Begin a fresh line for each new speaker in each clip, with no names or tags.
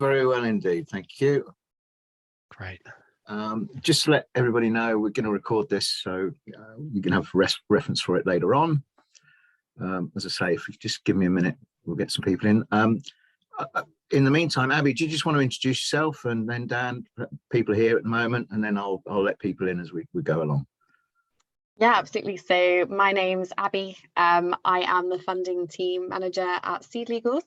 Very well indeed, thank you.
Great.
Just to let everybody know, we're going to record this, so you can have reference for it later on. As I say, if you just give me a minute, we'll get some people in. In the meantime, Abby, do you just want to introduce yourself, and then Dan, people here at the moment, and then I'll let people in as we go along.
Yeah, absolutely. So my name's Abby. I am the funding team manager at Seed Legals.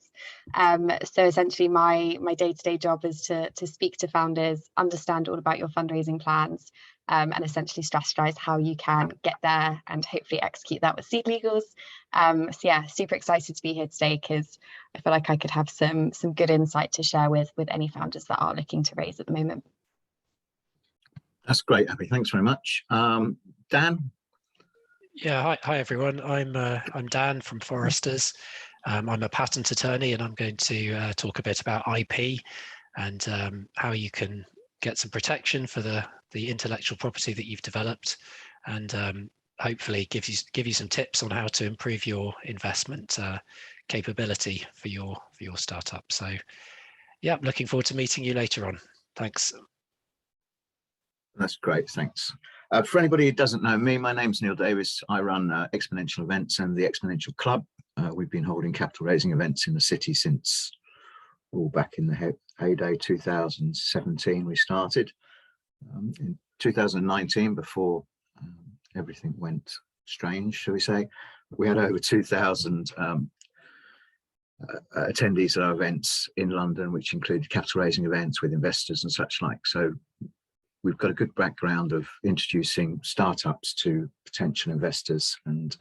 So essentially my day-to-day job is to speak to founders, understand all about your fundraising plans, and essentially strategize how you can get there and hopefully execute that with Seed Legals. So yeah, super excited to be here today because I feel like I could have some good insight to share with any founders that are looking to raise at the moment.
That's great, Abby. Thanks very much. Dan?
Yeah, hi everyone. I'm Dan from Forresters. I'm a patent attorney, and I'm going to talk a bit about IP and how you can get some protection for the intellectual property that you've developed, and hopefully give you some tips on how to improve your investment capability for your startup. So, yeah, looking forward to meeting you later on. Thanks.
That's great, thanks. For anybody who doesn't know me, my name's Neil Davis. I run Exponential Events and the Exponential Club. We've been holding capital raising events in the city since all back in the heyday 2017 we started. In 2019, before everything went strange, shall we say, we had over 2,000 attendees at our events in London, which included capital raising events with investors and such like. So we've got a good background of introducing startups to potential investors and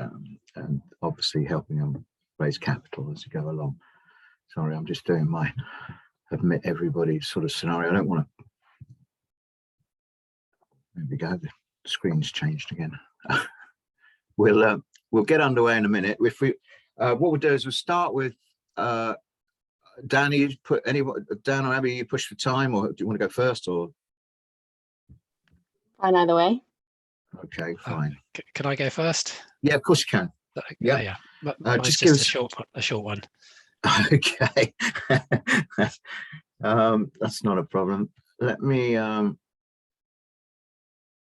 obviously helping them raise capital as we go along. Sorry, I'm just doing my admit everybody sort of scenario. I don't want to. There we go. The screen's changed again. We'll get underway in a minute. If we, what we'll do is we'll start with Dan. You put Dan or Abby, you push for time, or do you want to go first, or?
Fine either way.
Okay, fine.
Can I go first?
Yeah, of course you can.
Yeah. Mine's
just
a short one.
Okay. That's not a problem. Let me.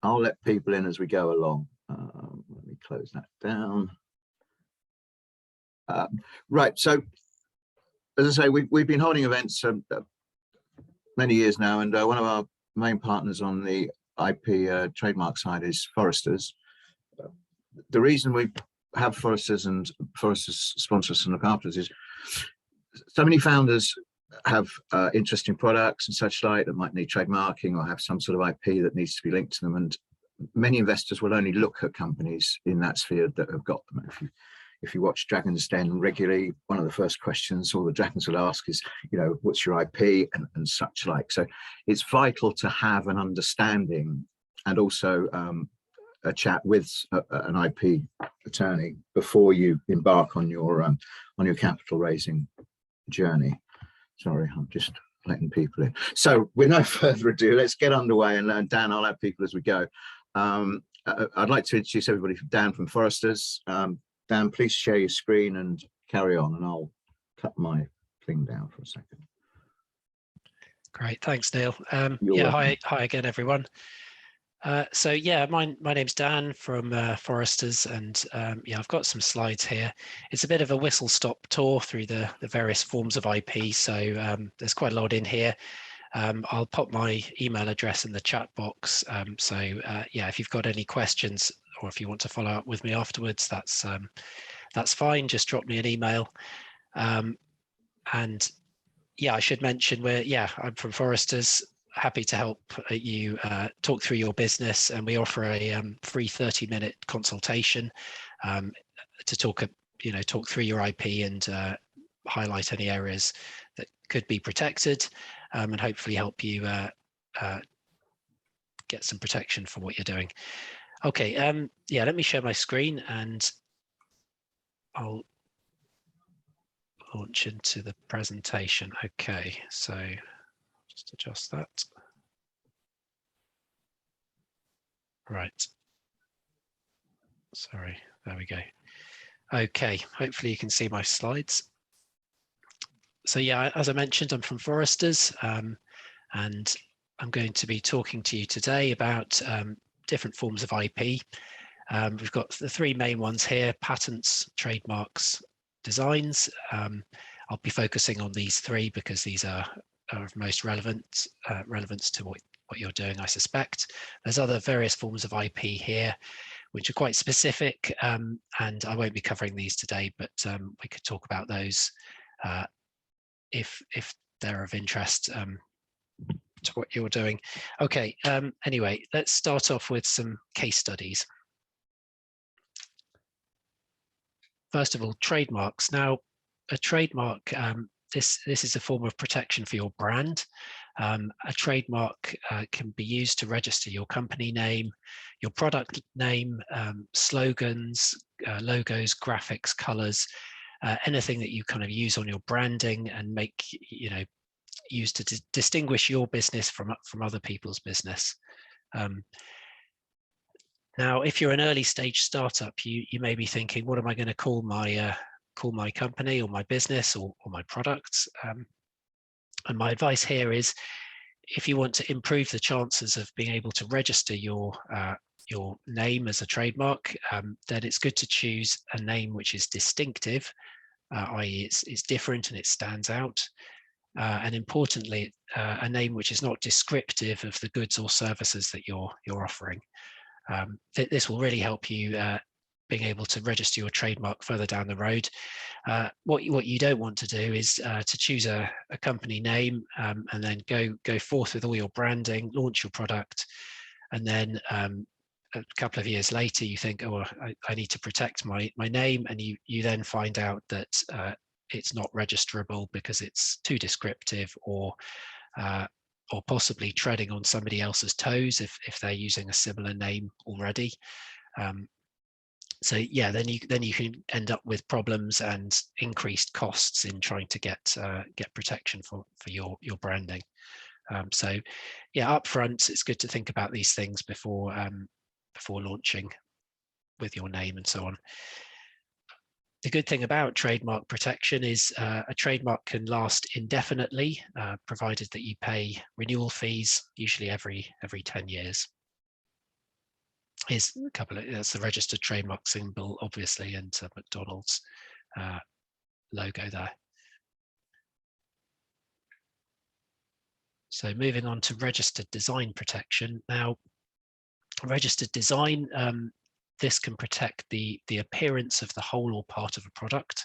I'll let people in as we go along. Let me close that down. Right. So, as I say, we've been holding events many years now, and one of our main partners on the IP trademark side is Forresters. The reason we have Forresters and Forresters sponsor us and look after us is so many founders have interesting products and such like that might need trademarking or have some sort of IP that needs to be linked to them, and many investors will only look at companies in that sphere that have got them. If you watch Dragon's Den regularly, one of the first questions all the dragons will ask is, what's your IP and such like. So it's vital to have an understanding and also a chat with an IP attorney before you embark on your capital raising journey. Sorry, I'm just letting people in. So with no further ado, let's get underway, and Dan, I'll have people as we go. I'd like to introduce everybody. Dan from Forresters. Dan, please share your screen and carry on, and I'll cut my thing down for a second.
Great, thanks, Neil.
Yeah,
hi again, everyone. So yeah, my name's Dan from Forresters, and yeah, I've got some slides here. It's a bit of a whistle-stop tour through the various forms of IP, so there's quite a lot in here. I'll pop my email address in the chat box. Yeah, if you've got any questions or if you want to follow up with me afterwards, that's fine. Just drop me an email. And yeah, I should mention I'm from Forresters. Happy to help you talk through your business, and we offer a free 30-minute consultation to talk through your IP and highlight any areas that could be protected, and hopefully help you get some protection for what you're doing. Okay, yeah, let me share my screen and I'll launch into the presentation. Okay, so just adjust that. Right. Sorry, there we go. Okay, hopefully you can see my slides. So yeah, as I mentioned, I'm from Forresters, and I'm going to be talking to you today about different forms of IP. We've got the three main ones here: patents, trademarks, designs. I'll be focusing on these three because these are of most relevance to what you're doing, I suspect. There's other various forms of IP here, which are quite specific, and I won't be covering these today, but we could talk about those if they're of interest to what you're doing. Okay, anyway, let's start off with some case studies. First of all, trademarks. Now, a trademark, this is a form of protection for your brand. A trademark can be used to register your company name, your product name, slogans, logos, graphics, colors, anything that you kind of use on your branding and make, use to distinguish your business from other people's business. Now, if you're an early stage startup, you may be thinking, what am I going to call my company or my business or my products? And my advice here is, if you want to improve the chances of being able to register your name as a trademark, then it's good to choose a name which is distinctive, i.e. it's different and it stands out. And importantly, a name which is not descriptive of the goods or services that you're offering. This will really help you being able to register your trademark further down the road. What you don't want to do is to choose a company name and then go forth with all your branding, launch your product, and then a couple of years later you think, oh, I need to protect my name, and you then find out that it's not registerable because it's too descriptive, or possibly treading on somebody else's toes if they're using a similar name already. So yeah, then you can end up with problems and increased costs in trying to get protection for your branding. So yeah, up front, it's good to think about these things before launching with your name and so on. The good thing about trademark protection is a trademark can last indefinitely, provided that you pay renewal fees, usually every 10 years. Here's a couple of, that's the registered trademark symbol, obviously, and McDonald's logo there. So moving on to registered design protection. Now, registered design, this can protect the appearance of the whole or part of a product.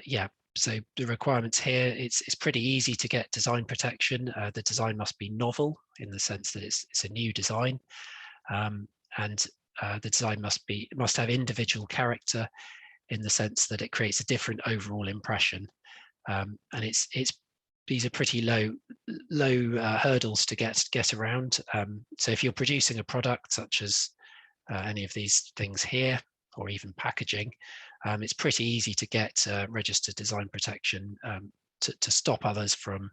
Yeah, so the requirements here, it's pretty easy to get design protection. The design must be novel in the sense that it's a new design, and the design must have individual character in the sense that it creates a different overall impression. And these are pretty low hurdles to get around. So if you're producing a product such as any of these things here, or even packaging, it's pretty easy to get registered design protection to stop others from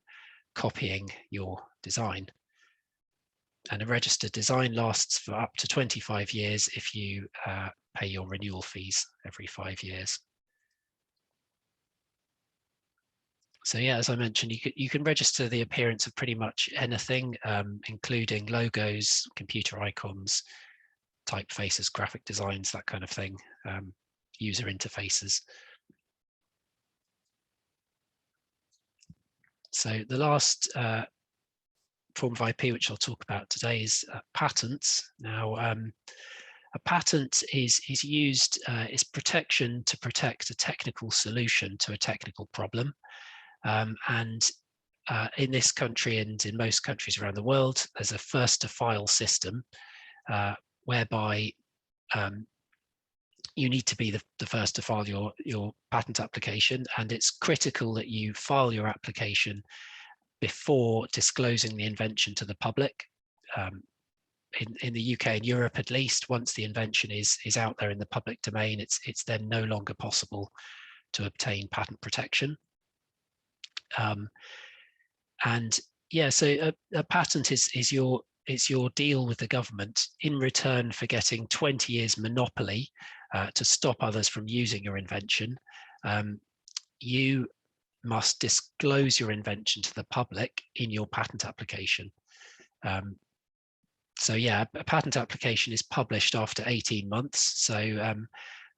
copying your design. And a registered design lasts for up to 25 years if you pay your renewal fees every 5 years. So yeah, as I mentioned, you can register the appearance of pretty much anything, including logos, computer icons, typefaces, graphic designs, that kind of thing, user interfaces. So the last form of IP which I'll talk about today is patents. Now, a patent is used, is protection to protect a technical solution to a technical problem. And in this country and in most countries around the world, there's a first to file system whereby you need to be the first to file your patent application, and it's critical that you file your application before disclosing the invention to the public. In the UK and Europe, at least, once the invention is out there in the public domain, it's then no longer possible to obtain patent protection. And yeah, so a patent is your deal with the government in return for getting 20 years monopoly to stop others from using your invention. you must disclose your invention to the public in your patent application. So yeah, a patent application is published after 18 months. So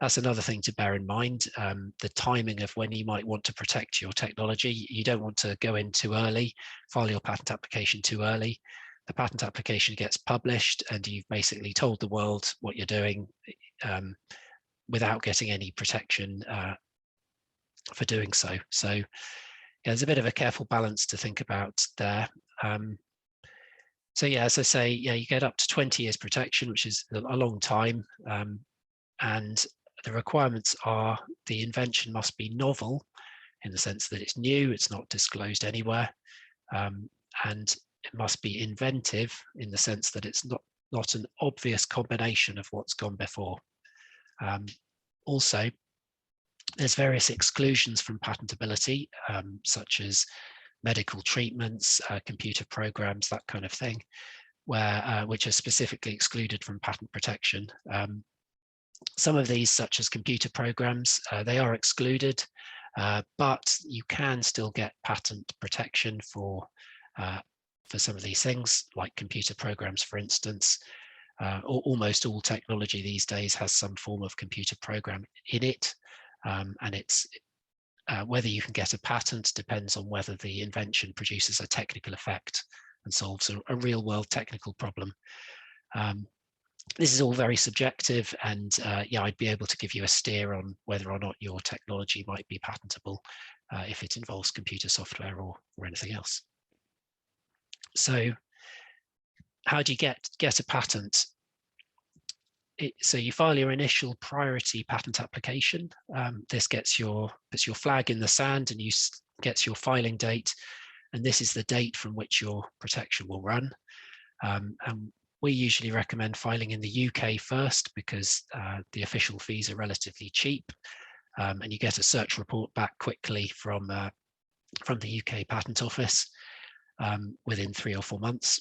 that's another thing to bear in mind, the timing of when you might want to protect your technology. You don't want to go in too early, file your patent application too early. The patent application gets published and you've basically told the world what you're doing without getting any protection for doing so. So yeah, there's a bit of a careful balance to think about there. So yeah, as I say, yeah, you get up to 20 years protection, which is a long time. And the requirements are the invention must be novel in the sense that it's new, it's not disclosed anywhere. And it must be inventive in the sense that it's not an obvious combination of what's gone before. Also, there's various exclusions from patentability, such as medical treatments, computer programs, that kind of thing, which are specifically excluded from patent protection. Some of these, such as computer programs, they are excluded, but you can still get patent protection for some of these things, like computer programs, for instance. Almost all technology these days has some form of computer program in it, and it's whether you can get a patent depends on whether the invention produces a technical effect and solves a real-world technical problem. This is all very subjective, and yeah, I'd be able to give you a steer on whether or not your technology might be patentable if it involves computer software or anything else. So how do you get a patent? So you file your initial priority patent application. This puts your flag in the sand and gets your filing date, and this is the date from which your protection will run. And we usually recommend filing in the UK first because the official fees are relatively cheap, and you get a search report back quickly from the UK Patent Office within 3 or 4 months.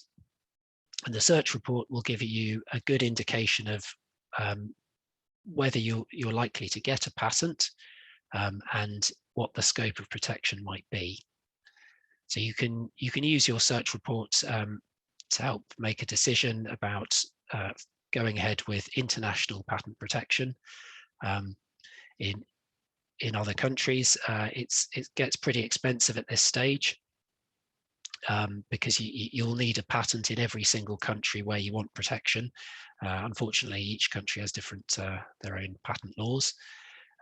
And the search report will give you a good indication of whether you're likely to get a patent and what the scope of protection might be. So you can use your search report to help make a decision about going ahead with international patent protection. In other countries, it gets pretty expensive at this stage because you'll need a patent in every single country where you want protection. Unfortunately, each country has different their own patent laws.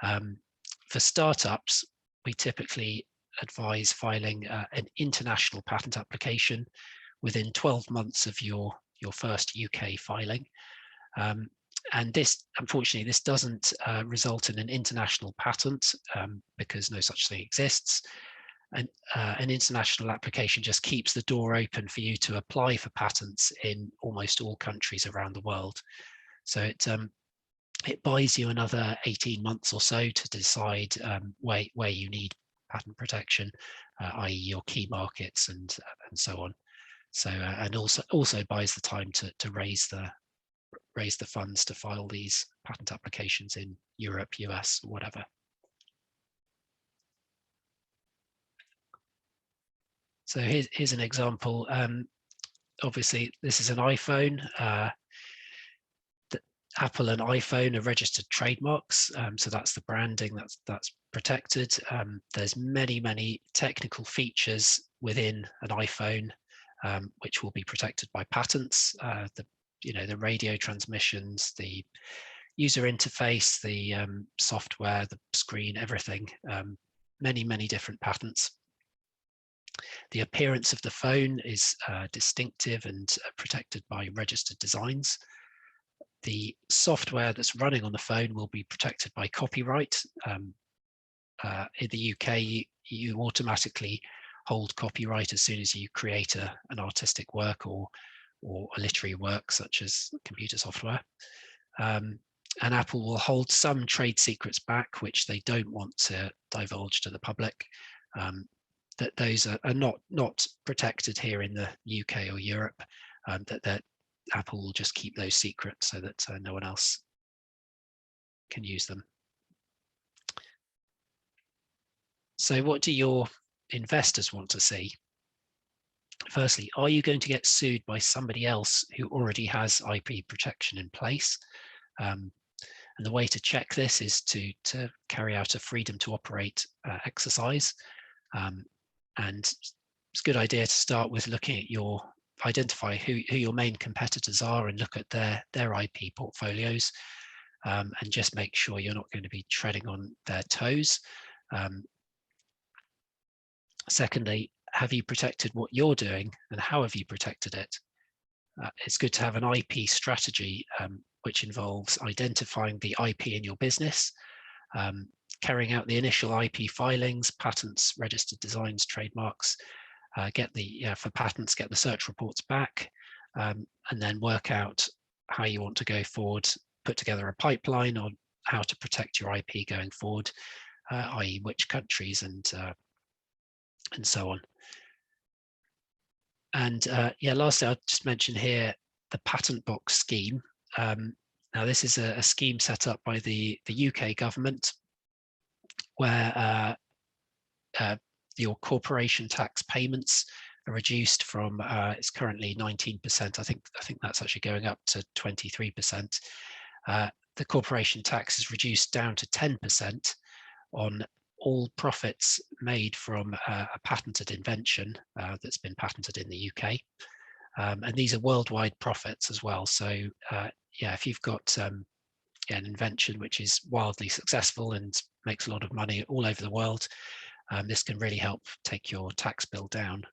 For startups, we typically advise filing an international patent application within 12 months of your first UK filing. And this, unfortunately, this doesn't result in an international patent because no such thing exists. And an international application just keeps the door open for you to apply for patents in almost all countries around the world. So it buys you another 18 months or so to decide where you need patent protection, i.e. your key markets and so on. So and also buys the time to raise the funds to file these patent applications in Europe, US, or whatever. So here's an example. Obviously, this is an iPhone. Apple and iPhone are registered trademarks, so that's the branding that's protected. There's many technical features within an iPhone which will be protected by patents. The radio transmissions, the user interface, the software, the screen, everything. Many different patents. The appearance of the phone is distinctive and protected by registered designs. The software that's running on the phone will be protected by copyright. In the UK, you automatically hold copyright as soon as you create an artistic work or a literary work, such as computer software. And Apple will hold some trade secrets back, which they don't want to divulge to the public. That those are not protected here in the UK or Europe, that Apple will just keep those secrets so that no one else can use them. So what do your investors want to see? Firstly, are you going to get sued by somebody else who already has IP protection in place? And the way to check this is to carry out a freedom to operate exercise. And it's a good idea to start with looking at identify who your main competitors are and look at their IP portfolios, and just make sure you're not going to be treading on their toes. Secondly, have you protected what you're doing, and how have you protected it? It's good to have an IP strategy, which involves identifying the IP in your business, carrying out the initial IP filings, patents, registered designs, trademarks, for patents, get the search reports back, and then work out how you want to go forward, put together a pipeline on how to protect your IP going forward, i.e. which countries and so on. And lastly, I'll just mention here the patent box scheme. Now, this is a scheme set up by the UK government, where your corporation tax payments are reduced from it's currently 19%. I think that's actually going up to 23%. The corporation tax is reduced down to 10% on all profits made from a patented invention that's been patented in the UK. And these are worldwide profits as well. So if you've got an invention which is wildly successful and makes a lot of money all over the world, this can really help take your tax bill down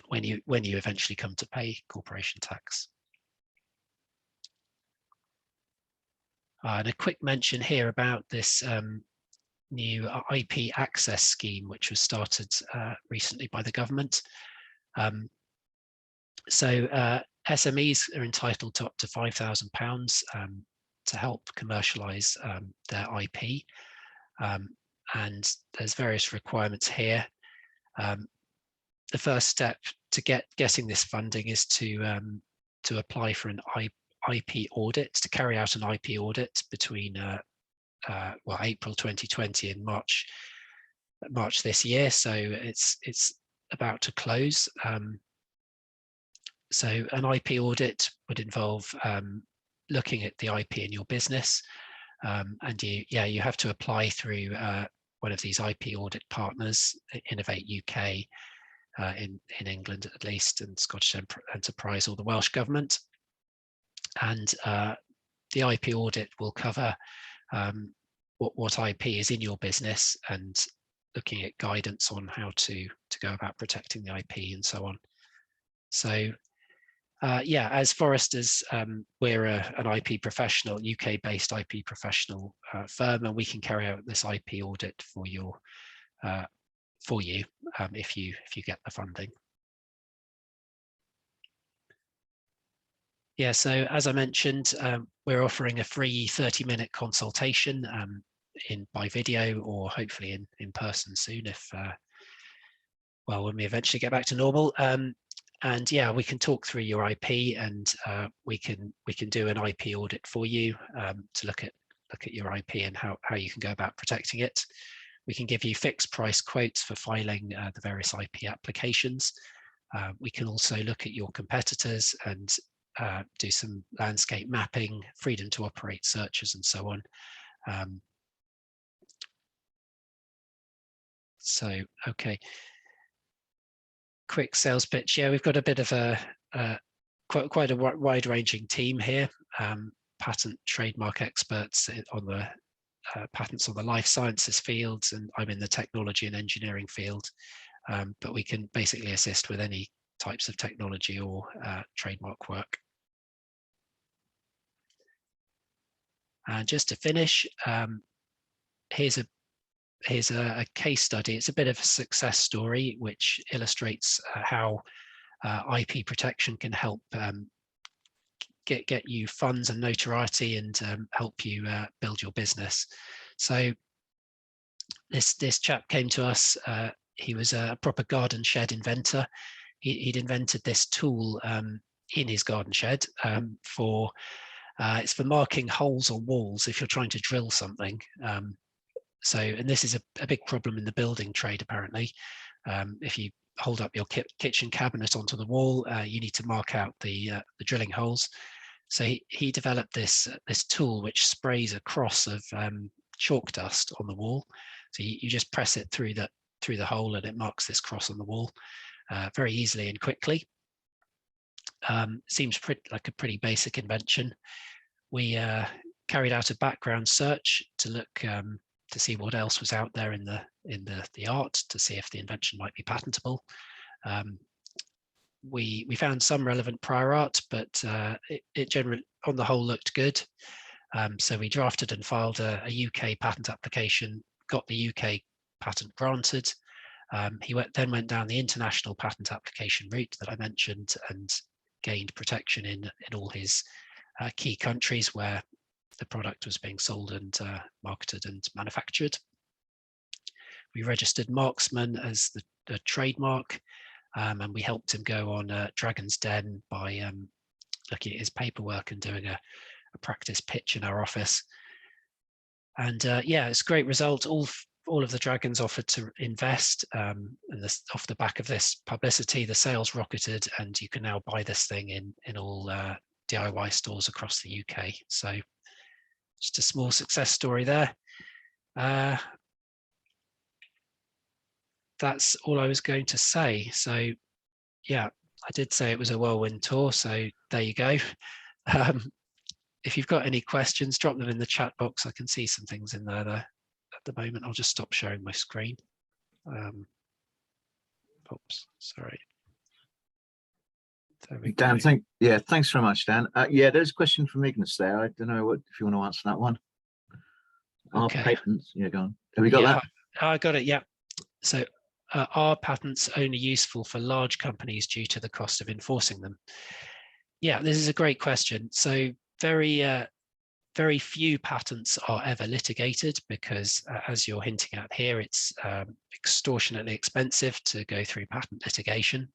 when you eventually come to pay corporation tax. And a quick mention here about this new IP access scheme, which was started recently by the government. So SMEs are entitled to up to £5,000 to help commercialise their IP. And there's various requirements here. The first step to getting this funding is to apply for an IP audit, to carry out an IP audit between April 2020 and March this year. So it's about to close. So an IP audit would involve looking at the IP in your business, and you have to apply through one of these IP audit partners, Innovate UK in England at least, and Scottish Enterprise or the Welsh Government. And the IP audit will cover what IP is in your business and looking at guidance on how to go about protecting the IP and so on. So as Forresters, we're an IP professional, UK-based IP professional firm, and we can carry out this IP audit for you if you get the funding. Yeah, so as I mentioned, we're offering a free 30-minute consultation by video, or hopefully in person soon, if when we eventually get back to normal. And we can talk through your IP, and we can do an IP audit for you to look at your IP and how you can go about protecting it. We can give you fixed price quotes for filing the various IP applications. We can also look at your competitors and do some landscape mapping, freedom to operate searches, and so on. Okay. Quick sales pitch. Yeah, we've got a bit of quite a wide-ranging team here. Patent, trademark experts on the patents on the life sciences fields, and I'm in the technology and engineering field. But we can basically assist with any types of technology or trademark work. And just to finish, here's a case study. It's a bit of a success story which illustrates how IP protection can help get you funds and notoriety and help you build your business. So this chap came to us. He was a proper garden shed inventor. He'd invented this tool in his garden shed it's for marking holes on walls if you're trying to drill something. and this is a big problem in the building trade, apparently. If you hold up your kitchen cabinet onto the wall, you need to mark out the drilling holes. So he developed this tool which sprays a cross of chalk dust on the wall. So you just press it through the hole and it marks this cross on the wall very easily and quickly. Seems like a pretty basic invention. We carried out a background search to look to see what else was out there in the art, to see if the invention might be patentable. We found some relevant prior art, but it generally, on the whole, looked good. So we drafted and filed a UK patent application, got the UK patent granted. He then went down the international patent application route that I mentioned and gained protection in all his key countries where the product was being sold and marketed and manufactured. We registered Marksman as the trademark, and we helped him go on Dragon's Den by looking at his paperwork and doing a practice pitch in our office. And yeah, it's a great result. All of the dragons offered to invest, and off the back of this publicity, the sales rocketed, and you can now buy this thing in all DIY stores across the UK. So just a small success story there. That's all I was going to say. So yeah, I did say it was a whirlwind tour, so there you go. If you've got any questions, drop them in the chat box. I can see some things in there though. At the moment, I'll just stop sharing my screen. Oops, sorry. There we
Dan,
go.
thanks very much, Dan. Yeah, there's a question from Ignis there. I don't know if you want to answer that one.
Okay.
Our patents, yeah, go on. Have you got that?
I got it, yeah. So are patents only useful for large companies due to the cost of enforcing them? Yeah, this is a great question. So very few patents are ever litigated because, as you're hinting at here, it's extortionately expensive to go through patent litigation.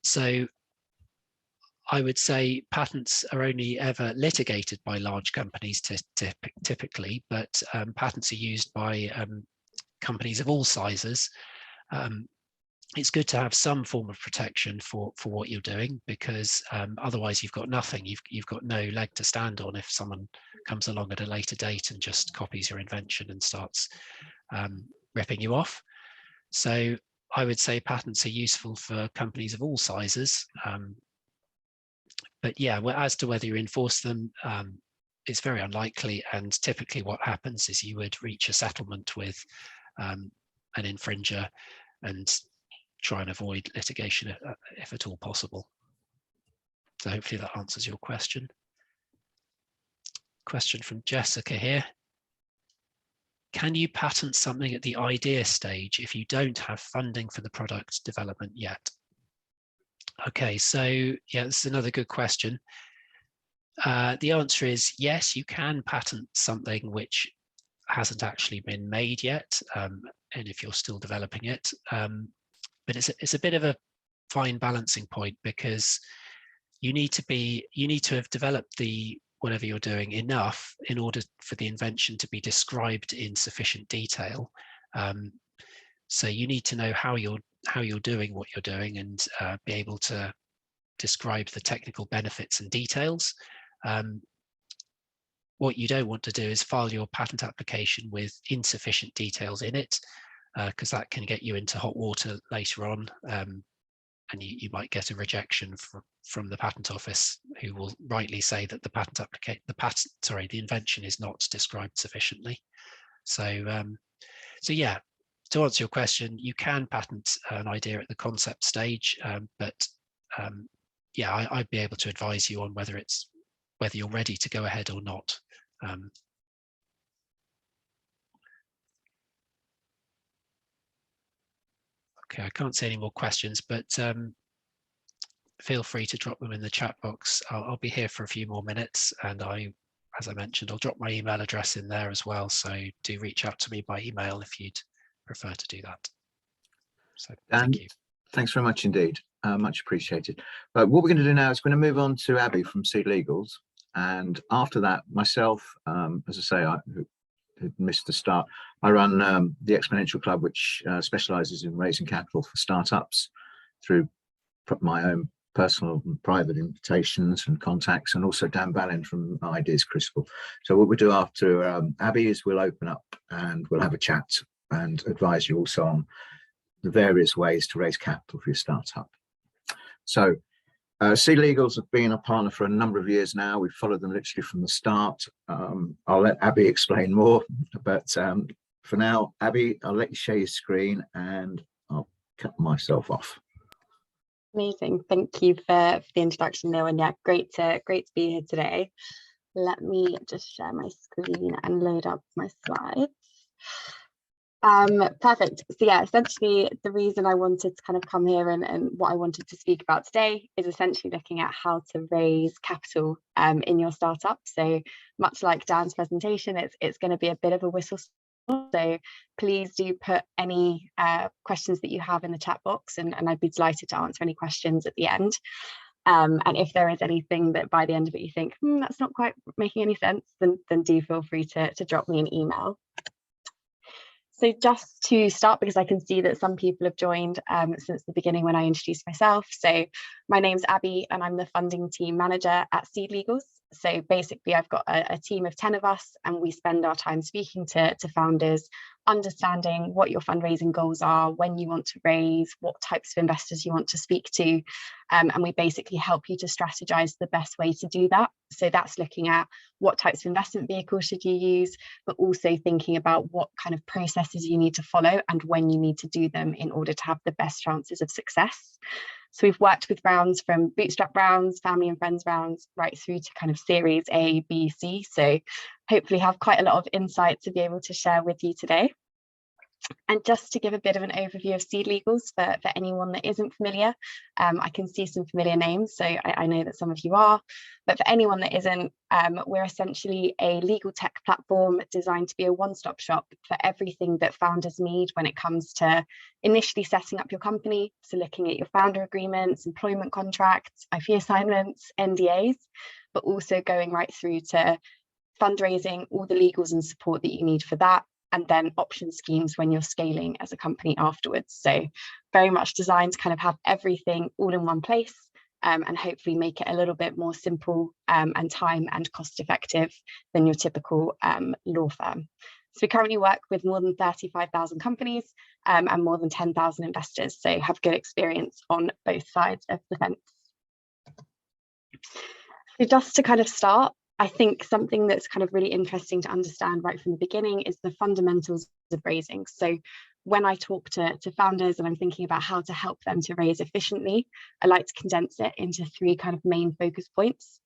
So I would say patents are only ever litigated by large companies typically, but patents are used by companies of all sizes. It's good to have some form of protection for what you're doing, because otherwise you've got nothing. You've got no leg to stand on if someone comes along at a later date and just copies your invention and starts ripping you off. So I would say patents are useful for companies of all sizes. But yeah, as to whether you enforce them, it's very unlikely. And typically what happens is you would reach a settlement with an infringer and try and avoid litigation if at all possible. So hopefully that answers your question. Question from Jessica here. Can you patent something at the idea stage if you don't have funding for the product development yet? Okay, so yeah, this is another good question. The answer is yes, you can patent something which hasn't actually been made yet, and if you're still developing it. But it's a bit of a fine balancing point, because you need to have developed whatever you're doing enough in order for the invention to be described in sufficient detail. So you need to know how you're doing what you're doing and be able to describe the technical benefits and details. What you don't want to do is file your patent application with insufficient details in it, because that can get you into hot water later on, and you might get a rejection from the patent office, who will rightly say that the invention is not described sufficiently. So yeah, to answer your question, you can patent an idea at the concept stage, but yeah, I'd be able to advise you on whether you're ready to go ahead or not. Okay, I can't see any more questions, but feel free to drop them in the chat box. I'll be here for a few more minutes, and as I mentioned, I'll drop my email address in there as well. So do reach out to me by email if you'd prefer to do that. So thank you.
Thanks very much indeed. Much appreciated. But what we're going to do now is we're going to move on to Abby from Seed Legals. And after that, myself, as I say, I had missed the start. I run the Exponential Club, which specializes in raising capital for startups through my own personal and private invitations and contacts, and also Dan Ballin from Ideas Crucible. So what we do after Abby is we'll open up and we'll have a chat and advise you also on the various ways to raise capital for your startup. So Seed Legals have been a partner for a number of years now. We've followed them literally from the start. I'll let Abby explain more, but for now, Abby, I'll let you share your screen and I'll cut myself off.
Amazing. Thank you for the introduction, Neil. And yeah, great to be here today. Let me just share my screen and load up my slides. Perfect. So yeah, essentially the reason I wanted to kind of come here and what I wanted to speak about today is essentially looking at how to raise capital in your startup. So much like Dan's presentation, it's going to be a bit of a whistle stop. So please do put any questions that you have in the chat box, and I'd be delighted to answer any questions at the end. And if there is anything that by the end of it you think that's not quite making any sense, then do feel free to drop me an email. So just to start, because I can see that some people have joined since the beginning when I introduced myself. So my name's Abby and I'm the funding team manager at Seed Legals. So basically I've got a team of 10 of us, and we spend our time speaking to founders, understanding what your fundraising goals are, when you want to raise, what types of investors you want to speak to. And we basically help you to strategize the best way to do that. So that's looking at what types of investment vehicles should you use, but also thinking about what kind of processes you need to follow and when you need to do them in order to have the best chances of success. So we've worked with rounds from bootstrap rounds, family and friends rounds, right through to kind of series A, B, C. So hopefully have quite a lot of insight to be able to share with you today. And just to give a bit of an overview of Seed Legals for anyone that isn't familiar, I can see some familiar names, so I know that some of you are, but for anyone that isn't, we're essentially a legal tech platform designed to be a one-stop shop for everything that founders need when it comes to initially setting up your company, so looking at your founder agreements, employment contracts, IP assignments, NDAs, but also going right through to fundraising, all the legals and support that you need for that, and then option schemes when you're scaling as a company afterwards. So very much designed to kind of have everything all in one place, and hopefully make it a little bit more simple and time and cost effective than your typical law firm. So we currently work with more than 35,000 companies and more than 10,000 investors, so have good experience on both sides of the fence. So just to kind of start, I think something that's kind of really interesting to understand right from the beginning is the fundamentals of raising. So when I talk to founders and I'm thinking about how to help them to raise efficiently, I like to condense it into 3 kind of main focus points.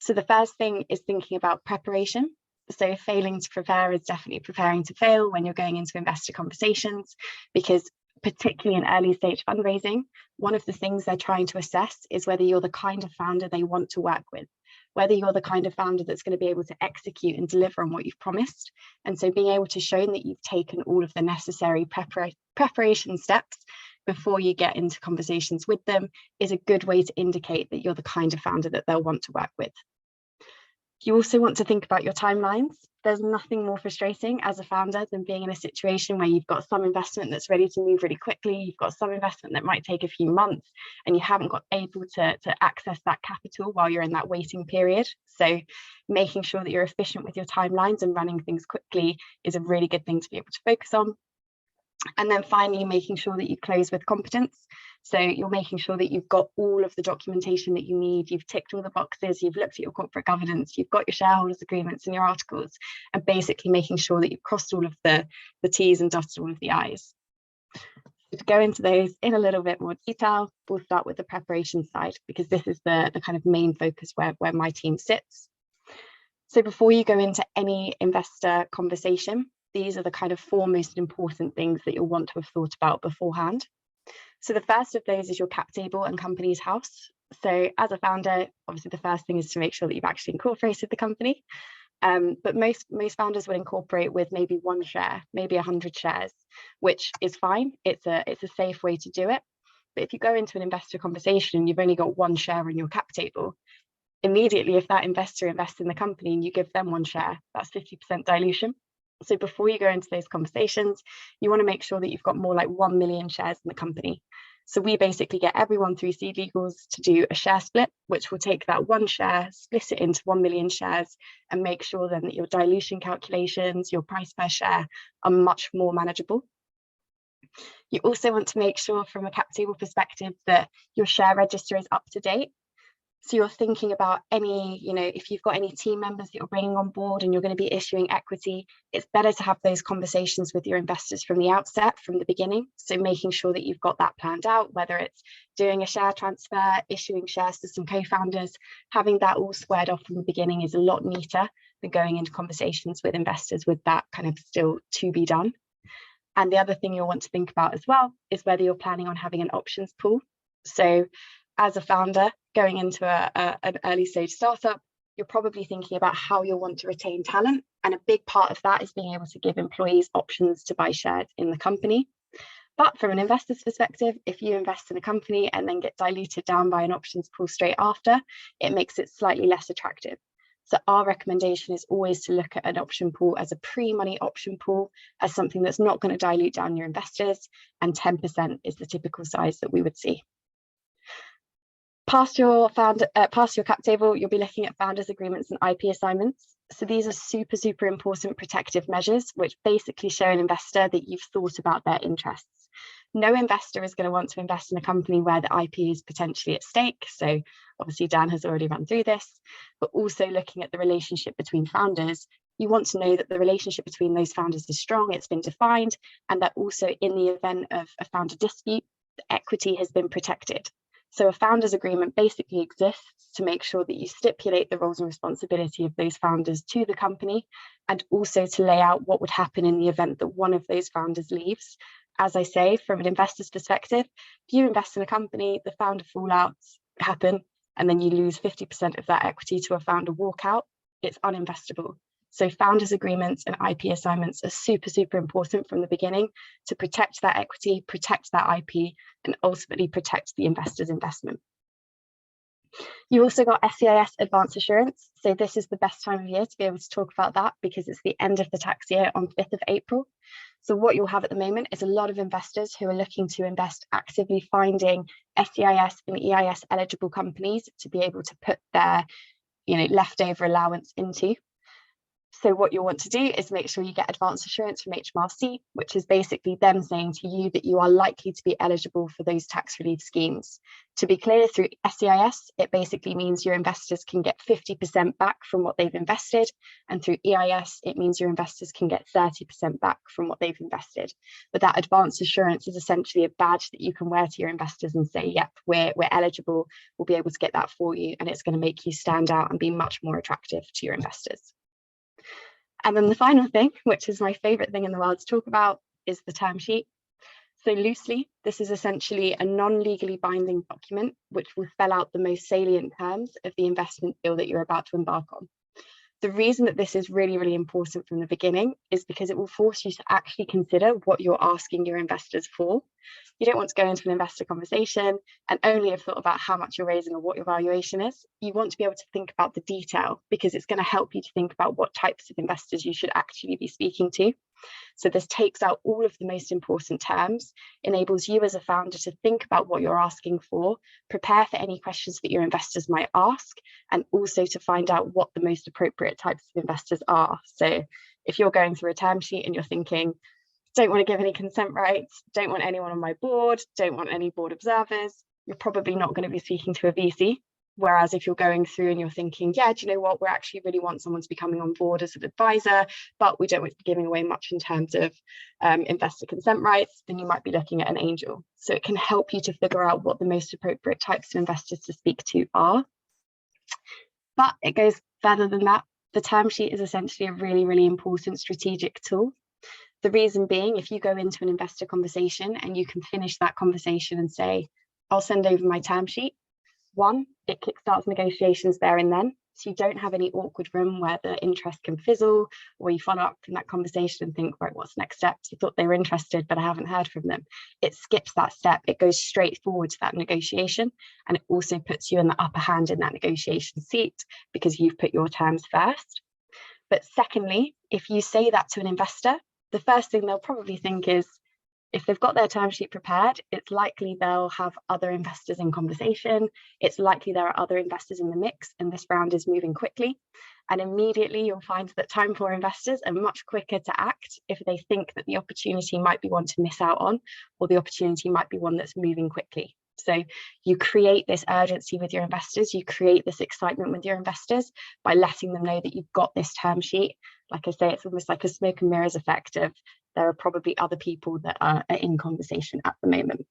So the first thing is thinking about preparation. So failing to prepare is definitely preparing to fail when you're going into investor conversations, because particularly in early stage fundraising, one of the things they're trying to assess is whether you're the kind of founder they want to work with, whether you're the kind of founder that's going to be able to execute and deliver on what you've promised. And so being able to show that you've taken all of the necessary preparation steps before you get into conversations with them is a good way to indicate that you're the kind of founder that they'll want to work with. You also want to think about your timelines. There's nothing more frustrating as a founder than being in a situation where you've got some investment that's ready to move really quickly, you've got some investment that might take a few months, and you haven't got able to access that capital while you're in that waiting period. So making sure that you're efficient with your timelines and running things quickly is a really good thing to be able to focus on. And then finally, making sure that you close with competence. So you're making sure that you've got all of the documentation that you need, you've ticked all the boxes, you've looked at your corporate governance, you've got your shareholders agreements and your articles, and basically making sure that you've crossed all of the T's and dotted all of the I's. To go into those in a little bit more detail, we'll start with the preparation side, because this is the kind of main focus where my team sits. So before you go into any investor conversation, these are the kind of 4 most important things that you'll want to have thought about beforehand. So the first of those is your cap table and company's house. So as a founder, obviously the first thing is to make sure that you've actually incorporated the company. But most founders will incorporate with maybe 1 share, maybe 100 shares, which is fine. It's a safe way to do it. But if you go into an investor conversation and you've only got 1 share in your cap table, immediately, if that investor invests in the company and you give them 1 share, that's 50% dilution. So before you go into those conversations, you want to make sure that you've got more like 1 million shares in the company. So we basically get everyone through Seed Legals to do a share split, which will take that 1 share, split it into 1 million shares, and make sure then that your dilution calculations, your price per share are much more manageable. You also want to make sure from a cap table perspective that your share register is up to date. So you're thinking about any, if you've got any team members that you're bringing on board and you're going to be issuing equity, it's better to have those conversations with your investors from the outset, from the beginning. So making sure that you've got that planned out, whether it's doing a share transfer, issuing shares to some co-founders, having that all squared off from the beginning is a lot neater than going into conversations with investors with that kind of still to be done. And the other thing you'll want to think about as well is whether you're planning on having an options pool. So as a founder going into an early stage startup, you're probably thinking about how you'll want to retain talent. And a big part of that is being able to give employees options to buy shares in the company. But from an investor's perspective, if you invest in a company and then get diluted down by an options pool straight after, it makes it slightly less attractive. So our recommendation is always to look at an option pool as a pre-money option pool, as something that's not going to dilute down your investors, and 10% is the typical size that we would see. Past your cap table, you'll be looking at founders agreements and IP assignments. So these are super, super important protective measures, which basically show an investor that you've thought about their interests. No investor is going to want to invest in a company where the IP is potentially at stake. So obviously Dan has already run through this, but also looking at the relationship between founders. You want to know that the relationship between those founders is strong, it's been defined, and that also in the event of a founder dispute, the equity has been protected. So a founders agreement basically exists to make sure that you stipulate the roles and responsibility of those founders to the company, and also to lay out what would happen in the event that one of those founders leaves. As I say, from an investor's perspective, if you invest in a company, the founder fallouts happen, and then you lose 50% of that equity to a founder walkout, it's uninvestable. So founders agreements and IP assignments are super, super important from the beginning to protect that equity, protect that IP, and ultimately protect the investor's investment. You also got SCIS advance assurance. So this is the best time of year to be able to talk about that because it's the end of the tax year on 5th of April. So what you'll have at the moment is a lot of investors who are looking to invest actively finding SCIS and EIS eligible companies to be able to put their leftover allowance into. So what you'll want to do is make sure you get advance assurance from HMRC, which is basically them saying to you that you are likely to be eligible for those tax relief schemes. To be clear, through SCIS, it basically means your investors can get 50% back from what they've invested. And through EIS, it means your investors can get 30% back from what they've invested. But that advance assurance is essentially a badge that you can wear to your investors and say, yep, we're eligible, we'll be able to get that for you. And it's going to make you stand out and be much more attractive to your investors. And then the final thing, which is my favorite thing in the world to talk about, is the term sheet. So loosely, this is essentially a non-legally binding document, which will spell out the most salient terms of the investment deal that you're about to embark on. The reason that this is really, really important from the beginning is because it will force you to actually consider what you're asking your investors for. You don't want to go into an investor conversation and only have thought about how much you're raising or what your valuation is. You want to be able to think about the detail because it's going to help you to think about what types of investors you should actually be speaking to. So this takes out all of the most important terms, enables you as a founder to think about what you're asking for, prepare for any questions that your investors might ask, and also to find out what the most appropriate types of investors are. So if you're going through a term sheet and you're thinking, don't want to give any consent rights, don't want anyone on my board, don't want any board observers, you're probably not going to be speaking to a VC. Whereas if you're going through and you're thinking, yeah, do you know what, we actually really want someone to be coming on board as an advisor, but we don't want to be giving away much in terms of investor consent rights, then you might be looking at an angel. So it can help you to figure out what the most appropriate types of investors to speak to are. But it goes further than that. The term sheet is essentially a really, really important strategic tool. The reason being, if you go into an investor conversation and you can finish that conversation and say, I'll send over my term sheet. One, it kickstarts negotiations there and then. So you don't have any awkward room where the interest can fizzle, or you follow up from that conversation and think, right, what's next steps? You thought they were interested, but I haven't heard from them. It skips that step. It goes straight forward to that negotiation. And it also puts you in the upper hand in that negotiation seat because you've put your terms first. But secondly, if you say that to an investor, the first thing they'll probably think is, if they've got their term sheet prepared, it's likely they'll have other investors in conversation. It's likely there are other investors in the mix, and this round is moving quickly. And immediately you'll find that time for investors are much quicker to act if they think that the opportunity might be one to miss out on, or the opportunity might be one that's moving quickly. So you create this urgency with your investors, you create this excitement with your investors by letting them know that you've got this term sheet. Like I say, it's almost like a smoke and mirrors effect of there are probably other people that are in conversation at the moment.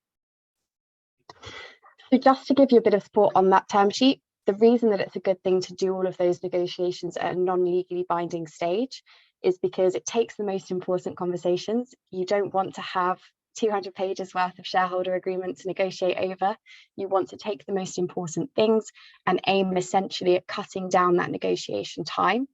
So just to give you a bit of support on that term sheet, the reason that it's a good thing to do all of those negotiations at a non-legally binding stage is because it takes the most important conversations. You don't want to have 200 pages worth of shareholder agreement to negotiate over. You want to take the most important things and aim essentially at cutting down that negotiation time.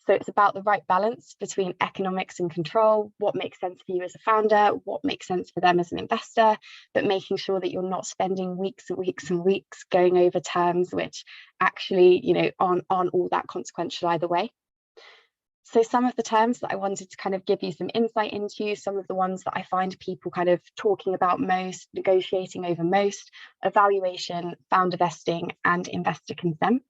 So it's about the right balance between economics and control, what makes sense for you as a founder, what makes sense for them as an investor, but making sure that you're not spending weeks and weeks and weeks going over terms which actually, aren't all that consequential either way. So some of the terms that I wanted to kind of give you some insight into, some of the ones that I find people kind of talking about most, negotiating over most, are valuation, founder vesting, and investor consent.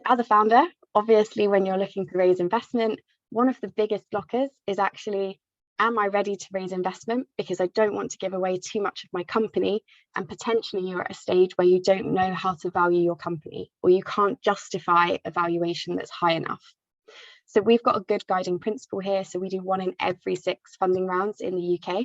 As a founder, obviously, when you're looking to raise investment, one of the biggest blockers is actually, am I ready to raise investment? Because I don't want to give away too much of my company, and potentially you're at a stage where you don't know how to value your company, or you can't justify a valuation that's high enough. So we've got a good guiding principle here. So we do 1 in every 6 funding rounds in the UK,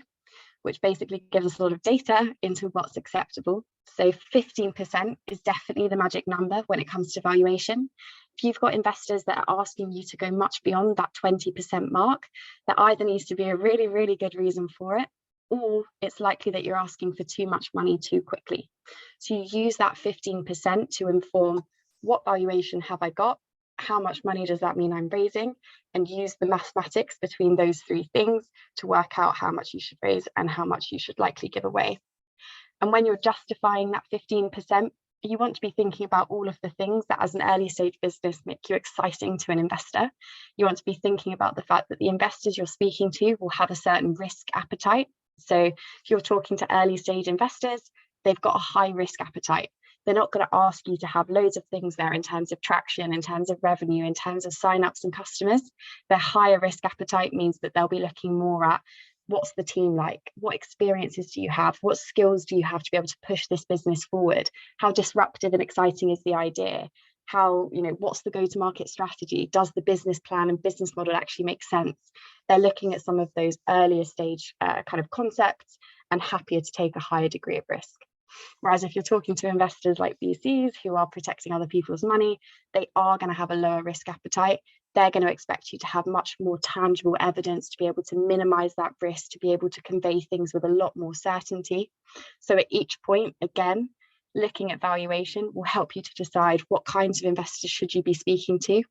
which basically gives us a lot of data into what's acceptable. So 15% is definitely the magic number when it comes to valuation. If you've got investors that are asking you to go much beyond that 20% mark, there either needs to be a really, really good reason for it, or it's likely that you're asking for too much money too quickly. So you use that 15% to inform, what valuation have I got? How much money does that mean I'm raising? And use the mathematics between those 3 things to work out how much you should raise and how much you should likely give away. And when you're justifying that 15%, you want to be thinking about all of the things that as an early stage business make you exciting to an investor. You want to be thinking about the fact that the investors you're speaking to will have a certain risk appetite. So if you're talking to early stage investors, they've got a high risk appetite. They're not going to ask you to have loads of things there in terms of traction, in terms of revenue, in terms of signups and customers. Their higher risk appetite means that they'll be looking more at, what's the team like? What experiences do you have? What skills do you have to be able to push this business forward? How disruptive and exciting is the idea? How, what's the go-to-market strategy? Does the business plan and business model actually make sense? They're looking at some of those earlier stage kind of concepts and happier to take a higher degree of risk. Whereas if you're talking to investors like VCs who are protecting other people's money, they are going to have a lower risk appetite. They're going to expect you to have much more tangible evidence to be able to minimize that risk, to be able to convey things with a lot more certainty. So at each point, again, looking at valuation will help you to decide what kinds of investors should you be speaking to,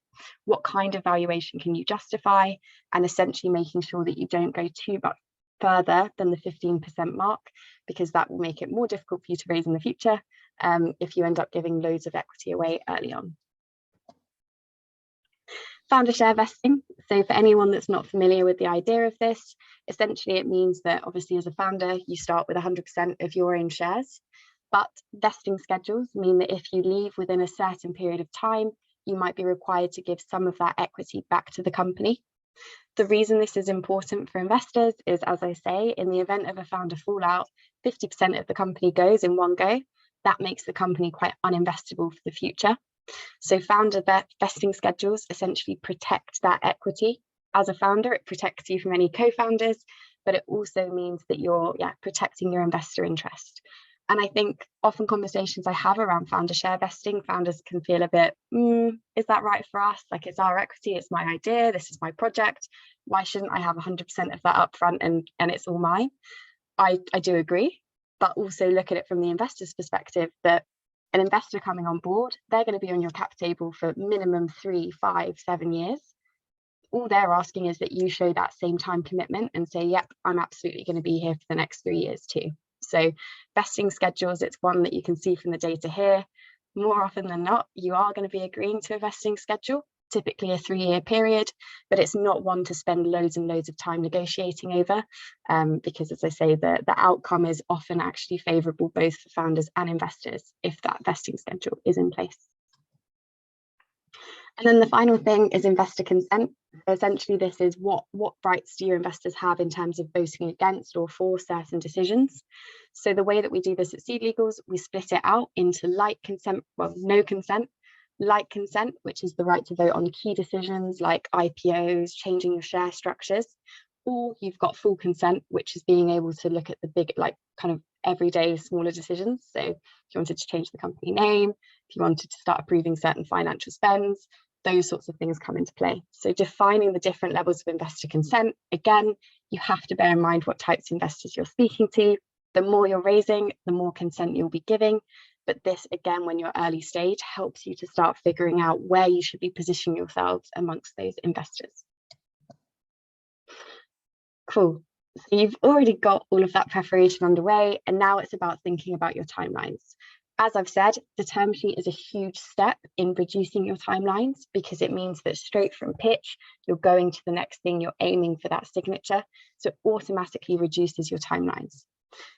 what kind of valuation can you justify, and essentially making sure that you don't go too much further than the 15% mark, because that will make it more difficult for you to raise in the future if you end up giving loads of equity away early on. Founder share vesting. So for anyone that's not familiar with the idea of this, essentially it means that obviously as a founder, you start with 100% of your own shares, but vesting schedules mean that if you leave within a certain period of time, you might be required to give some of that equity back to the company. The reason this is important for investors is, as I say, in the event of a founder fallout, 50% of the company goes in one go. That makes the company quite uninvestable for the future. So founder vesting schedules essentially protect that equity. As a founder, it protects you from any co-founders, but it also means that you're protecting your investor interest. And I think often conversations I have around founder share vesting, founders can feel a bit, is that right for us? Like, it's our equity, it's my idea, this is my project. Why shouldn't I have 100% of that upfront and it's all mine? I do agree, but also look at it from the investor's perspective that An investor coming on board, they're going to be on your cap table for minimum 3, 5, 7 years. All they're asking is that you show that same time commitment and say, yep, I'm absolutely going to be here for the next 3 years too. So vesting schedules, it's one that you can see from the data here. More often than not, you are going to be agreeing to a vesting schedule, typically a 3-year period, but it's not one to spend loads and loads of time negotiating over, because as I say, the outcome is often actually favourable both for founders and investors if that vesting schedule is in place. And then the final thing is investor consent. Essentially, this is what rights do your investors have in terms of voting against or for certain decisions. So the way that we do this at Seed Legals, we split it out into light consent, well, no consent, light consent, which is the right to vote on key decisions like IPOs, changing your share structures, or you've got full consent, which is being able to look at the big, like kind of everyday smaller decisions. So if you wanted to change the company name, if you wanted to start approving certain financial spends, those sorts of things come into play. So defining the different levels of investor consent, again, you have to bear in mind what types of investors you're speaking to. The more you're raising, the more consent you'll be giving. But this, again, when you're early stage, helps you to start figuring out where you should be positioning yourselves amongst those investors. Cool. So you've already got all of that preparation underway, and now it's about thinking about your timelines. As I've said, the term sheet is a huge step in reducing your timelines because it means that straight from pitch, you're going to the next thing, you're aiming for that signature. So it automatically reduces your timelines.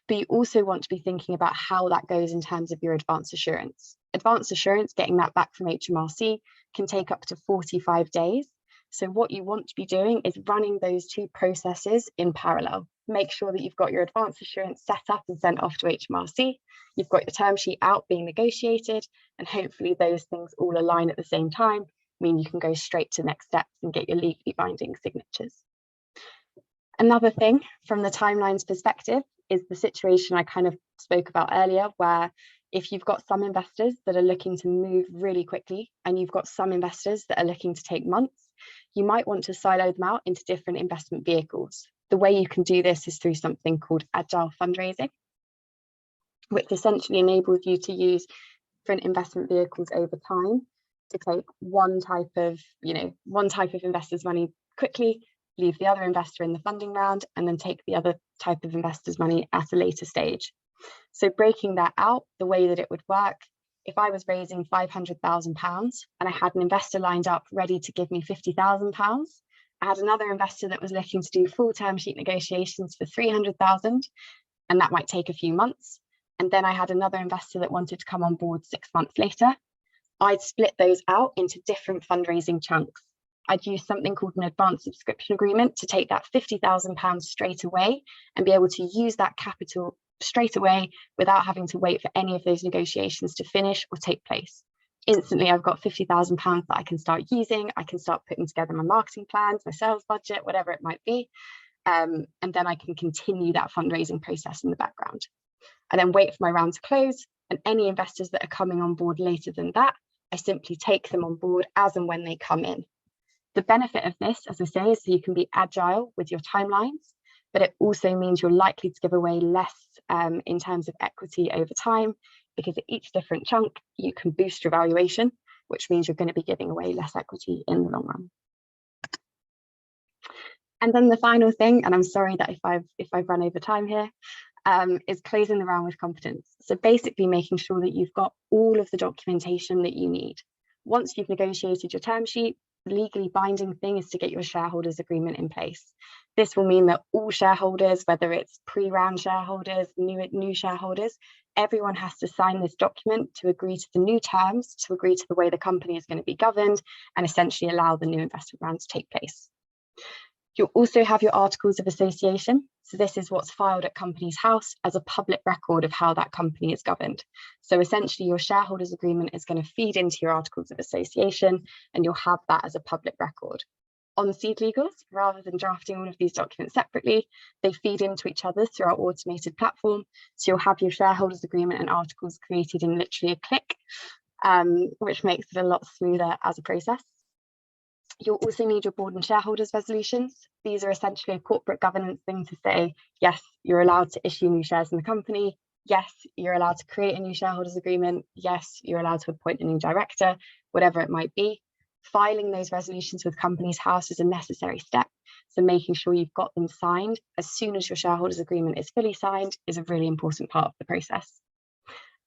But you also want to be thinking about how that goes in terms of your advance assurance. Advance assurance, getting that back from HMRC, can take up to 45 days. So what you want to be doing is running those two processes in parallel. Make sure that you've got your advance assurance set up and sent off to HMRC. You've got your term sheet out being negotiated, and hopefully those things all align at the same time, mean you can go straight to next steps and get your legally binding signatures. Another thing from the timelines perspective is the situation I kind of spoke about earlier, where if you've got some investors that are looking to move really quickly and you've got some investors that are looking to take months, you might want to silo them out into different investment vehicles. The way you can do this is through something called agile fundraising, which essentially enables you to use different investment vehicles over time to take one type of investor's money quickly, leave the other investor in the funding round, and then take the other type of investor's money at a later stage. So breaking that out, the way that it would work, if I was raising £500,000 and I had an investor lined up ready to give me £50,000, I had another investor that was looking to do full term sheet negotiations for 300,000, and that might take a few months. And then I had another investor that wanted to come on board 6 months later. I'd split those out into different fundraising chunks. I'd use something called an advanced subscription agreement to take that £50,000 straight away and be able to use that capital straight away without having to wait for any of those negotiations to finish or take place. Instantly, I've got £50,000 that I can start using. I can start putting together my marketing plans, my sales budget, whatever it might be. And then I can continue that fundraising process in the background. I then wait for my round to close, and any investors that are coming on board later than that, I simply take them on board as and when they come in. The benefit of this, as I say, is so you can be agile with your timelines, but it also means you're likely to give away less in terms of equity over time, because at each different chunk, you can boost your valuation, which means you're going to be giving away less equity in the long run. And then the final thing, and I'm sorry that if I've run over time here, is closing the round with competence. So basically making sure that you've got all of the documentation that you need. Once you've negotiated your term sheet, the legally binding thing is to get your shareholders agreement in place. This will mean that all shareholders, whether it's pre-round shareholders, new shareholders, everyone has to sign this document to agree to the new terms, to agree to the way the company is going to be governed, and essentially allow the new investment round to take place. You'll also have your articles of association. So this is what's filed at Companies House as a public record of how that company is governed. So essentially your shareholders agreement is going to feed into your articles of association, and you'll have that as a public record. On Seed Legals, rather than drafting all of these documents separately, they feed into each other through our automated platform. So you'll have your shareholders agreement and articles created in literally a click, which makes it a lot smoother as a process. You'll also need your board and shareholders resolutions. These are essentially a corporate governance thing to say, yes, you're allowed to issue new shares in the company. Yes, you're allowed to create a new shareholders agreement. Yes, you're allowed to appoint a new director, whatever it might be. Filing those resolutions with Companies House is a necessary step. So making sure you've got them signed as soon as your shareholders agreement is fully signed is a really important part of the process.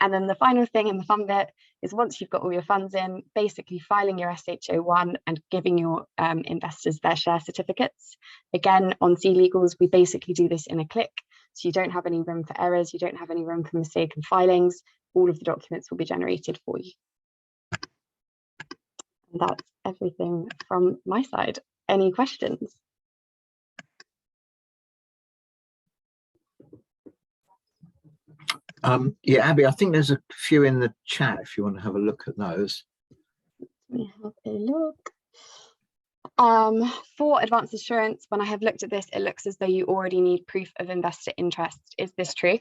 And then the final thing and the fun bit is once you've got all your funds in, basically filing your SHO1 and giving your investors their share certificates. Again, on Sea Legals, we basically do this in a click. So you don't have any room for errors, you don't have any room for mistaken filings. All of the documents will be generated for you. And that's everything from my side. Any questions?
Yeah, Abby, I think there's a few in the chat if you want to have a look at those.
Let me have a look. For advance assurance, when I have looked at this, it looks as though you already need proof of investor interest. Is this true?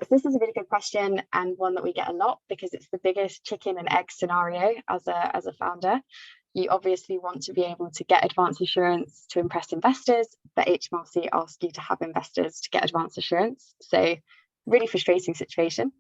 This is a really good question and one that we get a lot because it's the biggest chicken and egg scenario as a founder. You obviously want to be able to get advance assurance to impress investors, but HMRC asks you to have investors to get advance assurance. So really frustrating situation.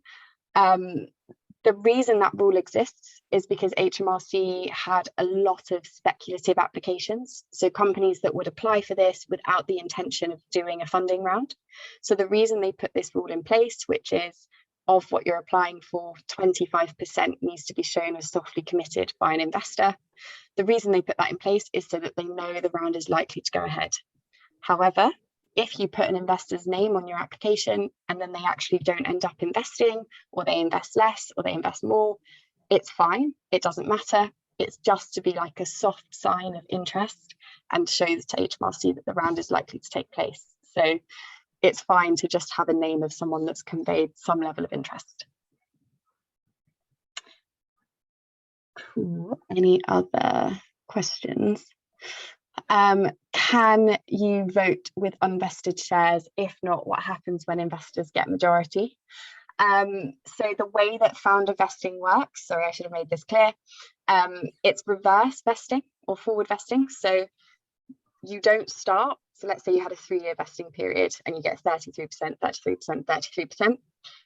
The reason that rule exists is because HMRC had a lot of speculative applications. So companies that would apply for this without the intention of doing a funding round. So the reason they put this rule in place, which is of what you're applying for, 25% needs to be shown as softly committed by an investor. The reason they put that in place is so that they know the round is likely to go ahead. However, if you put an investor's name on your application and then they actually don't end up investing, or they invest less, or they invest more, it's fine. It doesn't matter. It's just to be like a soft sign of interest and show to HMRC that the round is likely to take place. So it's fine to just have a name of someone that's conveyed some level of interest. Cool. Any other questions? Can you vote with unvested shares? If not, what happens when investors get majority? So the way that founder vesting works, sorry, I should have made this clear, it's reverse vesting or forward vesting. So you don't start. So let's say you had a 3-year vesting period and you get 33%, 33%, 33%.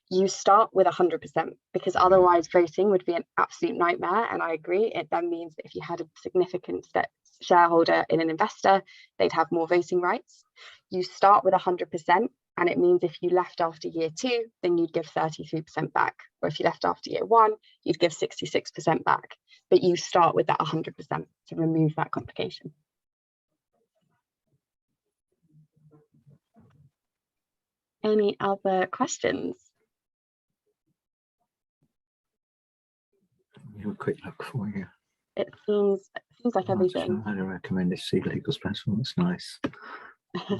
You start with 100% because otherwise voting would be an absolute nightmare. And I agree. It then means that if you had a significant shareholder in an investor, they'd have more voting rights. You start with 100%. And it means if you left after year 2, then you'd give 33% back. Or if you left after year 1, you'd give 66% back. But you start with that 100% to remove that complication. Any other questions?
Have a quick look for you.
It seems like everything.
I recommend this Sea Legals platform. It's nice.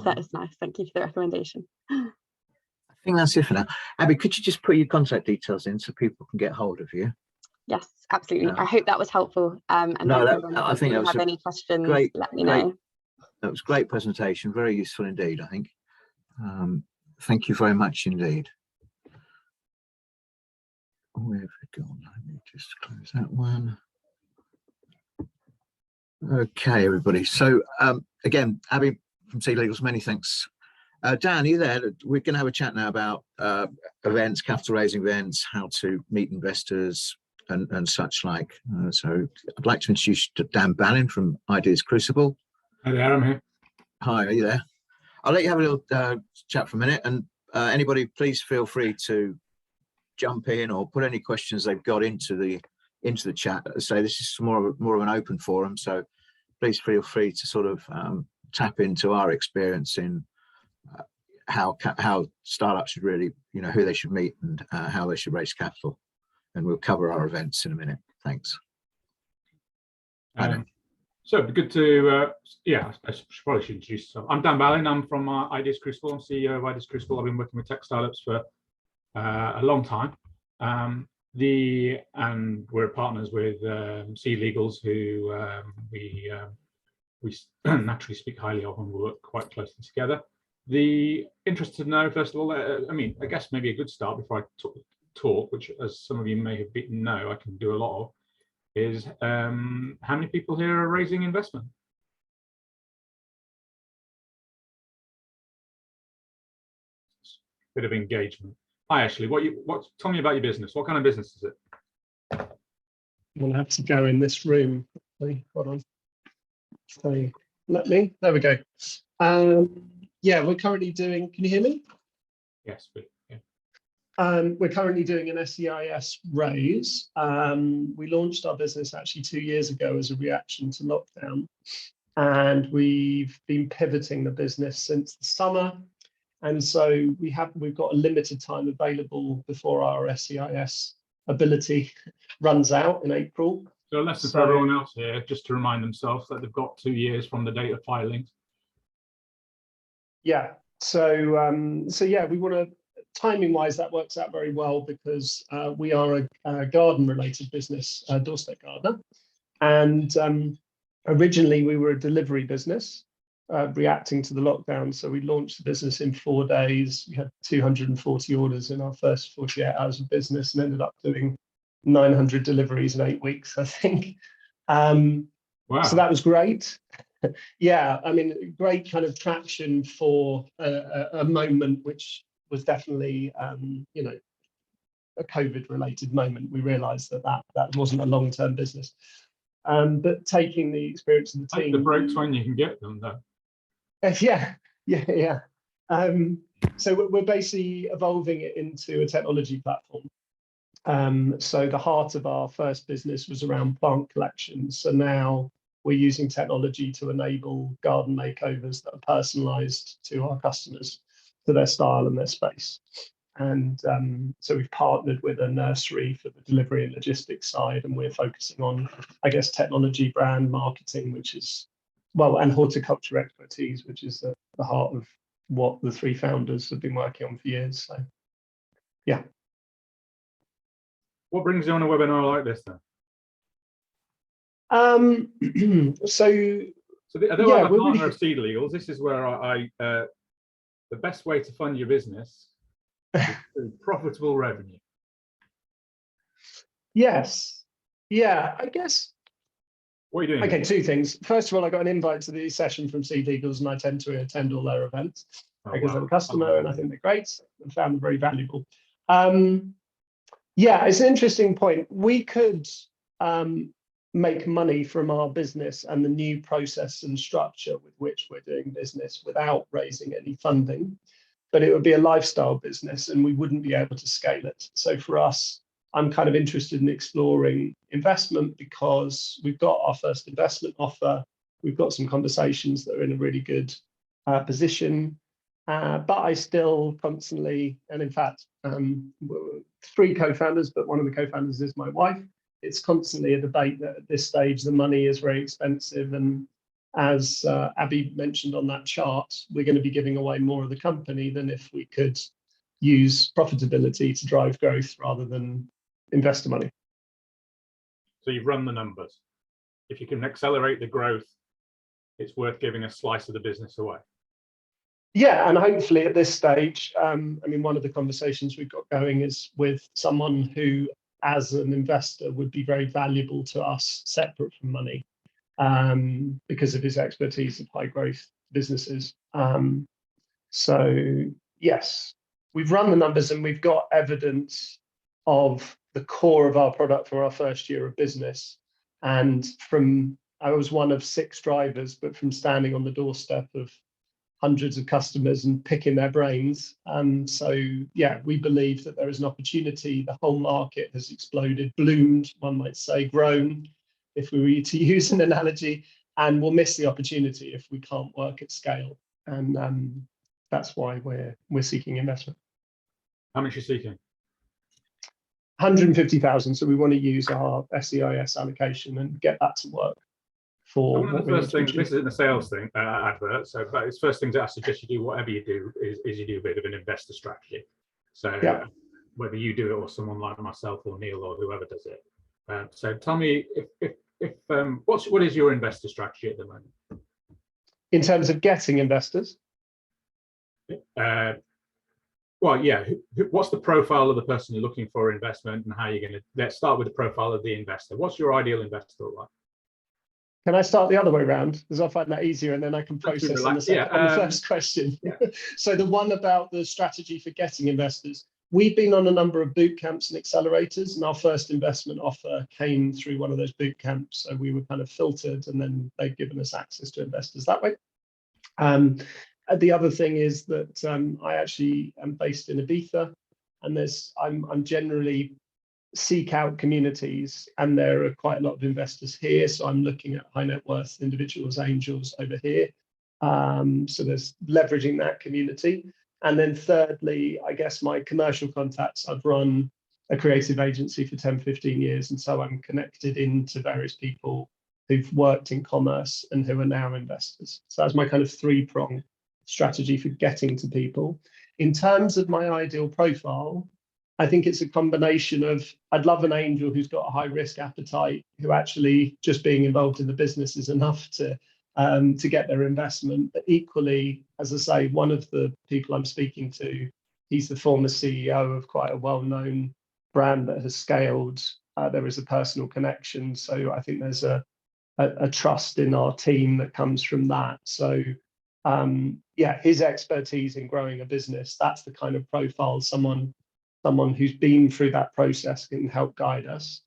That is nice. Thank you for the recommendation.
I think that's it for now. Abby, could you just put your contact details in so people can get hold of you?
Yes, absolutely. I hope that was helpful. And
no,
I think if you have any questions, let me know.
That was a great presentation. Very useful indeed, I think. Thank you very much indeed. Where have we gone? Let me just close that one. Okay, everybody. So again, Abby from Sea Legals, many thanks. Dan, are you there? We're going to have a chat now about events, capital raising events, how to meet investors and such like. So I'd like to introduce you to Dan Ballin from Ideas Crucible.
Hi there, I'm here.
Hi, are you there? I'll let you have a little chat for a minute, and anybody please feel free to jump in or put any questions they've got into the chat. So this is more of an open forum, so please feel free to sort of tap into our experience in how startups should really, who they should meet and how they should raise capital. And we'll cover our events in a minute. Thanks.
So it'd be good to, I probably should introduce myself. I'm Dan Ballin. I'm from Ideas Crucible. I'm CEO of Ideas Crucible. I've been working with tech startups for a long time. And we're partners with Sea Legals, who we naturally speak highly of and work quite closely together. The interested to know, first of all, I guess maybe a good start before I talk, which as some of you may have know, I can do a lot of, is how many people here are raising investment? Bit of engagement. Hi, Ashley. Tell me about your business. What kind of business is it?
We'll have to go in this room. Hold on. So there we go. Yeah, we're currently doing, can you hear me?
Yes, yeah.
We're currently doing an SEIS raise. We launched our business actually 2 years ago as a reaction to lockdown. And we've been pivoting the business since the summer. And so we've got a limited time available before our SEIS ability runs out in April.
So a lesson for everyone else here, just to remind themselves that they've got 2 years from the date of filing.
Yeah. So yeah, we want to, timing wise, that works out very well because we are a garden related business, doorstep gardener. And originally we were a delivery business reacting to the lockdown. So we launched the business in 4 days. We had 240 orders in our first 48 hours of business and ended up doing 900 deliveries in 8 weeks, I think. Wow. So that was great. Yeah, I mean, great kind of traction for a moment which was definitely, you know, a COVID-related moment. We realised that wasn't a long-term business. But taking the experience of the team.
Take the breaks when you can get them, though.
Yeah. So we're basically evolving it into a technology platform. So the heart of our first business was around plant collections. So now we're using technology to enable garden makeovers that are personalised to our customers, to their style and their space. And so we've partnered with a nursery for the delivery and logistics side, and we're focusing on, I guess, technology, brand marketing, which is, well, and horticulture expertise, which is the heart of what the 3 founders have been working on for years. So, yeah.
What brings you on a webinar like this, then?
Are they
a partner of Seed Legals? This is where the best way to fund your business is through profitable revenue.
Yes. Yeah, I guess.
What are you doing?
Okay, 2 things. First of all, I got an invite to the session from Seed Legals, and I tend to attend all their events because I'm a customer and I think they're great and found them very valuable. Yeah, it's an interesting point. We could make money from our business and the new process and structure with which we're doing business without raising any funding, but it would be a lifestyle business and we wouldn't be able to scale it. So for us, I'm kind of interested in exploring investment because we've got our first investment offer. We've got some conversations that are in a really good position, but I still constantly, and in fact, 3 co-founders, but one of the co-founders is my wife. It's constantly a debate that at this stage, the money is very expensive. And as Abby mentioned on that chart, we're going to be giving away more of the company than if we could use profitability to drive growth rather than investor money.
So you've run the numbers. If you can accelerate the growth, it's worth giving a slice of the business away.
Yeah, and hopefully at this stage, I mean, one of the conversations we've got going is with someone who, as an investor, would be very valuable to us, separate from money, because of his expertise of high growth businesses. So yes, we've run the numbers and we've got evidence of the core of our product for our first year of business. And I was one of 6 drivers, but from standing on the doorstep of hundreds of customers and picking their brains. So yeah, we believe that there is an opportunity. The whole market has exploded, bloomed, one might say, grown, if we were to use an analogy, and we'll miss the opportunity if we can't work at scale. And that's why we're seeking investment.
How much are you seeking?
150,000. So we want to use our SEIS allocation and get that to work. For
one of the first things, this isn't a sales thing, advert, so but it's first things that I suggest you do, whatever you do, is you do a bit of an investor strategy. So yeah. Whether you do it or someone like myself or Neil or whoever does it. So tell me what is your investor strategy at the moment?
In terms of getting investors?
Well, yeah. What's the profile of the person you're looking for investment, and how you're going to? Let's start with the profile of the investor. What's your ideal investor like?
Can I start the other way around? Because I find that easier, and then I can process on the first question. Yeah. So the one about the strategy for getting investors, We've been on a number of boot camps and accelerators, and our first investment offer came through one of those boot camps. So we were kind of filtered, and then they've given us access to investors that way. The other thing is that I actually am based in Ibiza, and I'm generally seek out communities, and there are quite a lot of investors here. So I'm looking at high net worth individuals, angels over here. So there's leveraging that community. And then thirdly, I guess my commercial contacts, I've run a creative agency for 10, 15 years. And so I'm connected into various people who've worked in commerce and who are now investors. So that's my kind of three-pronged strategy for getting to people. In terms of my ideal profile, I think it's a combination of, I'd love an angel who's got a high risk appetite, who actually just being involved in the business is enough to get their investment. But equally, as I say, one of the people I'm speaking to, he's the former CEO of quite a well-known brand that has scaled. There is a personal connection. So I think there's a trust in our team that comes from that. So yeah, his expertise in growing a business, that's the kind of profile someone who's been through that process can help guide us.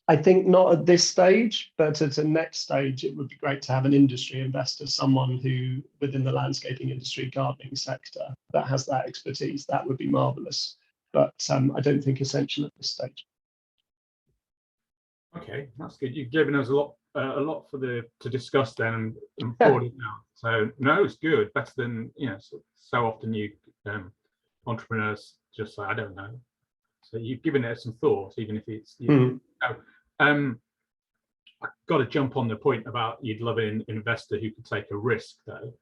I think not at this stage, but at a next stage, it would be great to have an industry investor, someone who within the landscaping industry, gardening sector, that has that expertise. That would be marvelous. But I don't think essential at this stage.
Okay, that's good. You've given us a lot to discuss then and forward it now. So no, it's good. Better than, you know, so often you entrepreneurs just say, I don't know. So you've given it some thought, even if it's I've got to jump on the point about you'd love an investor who could take a risk though.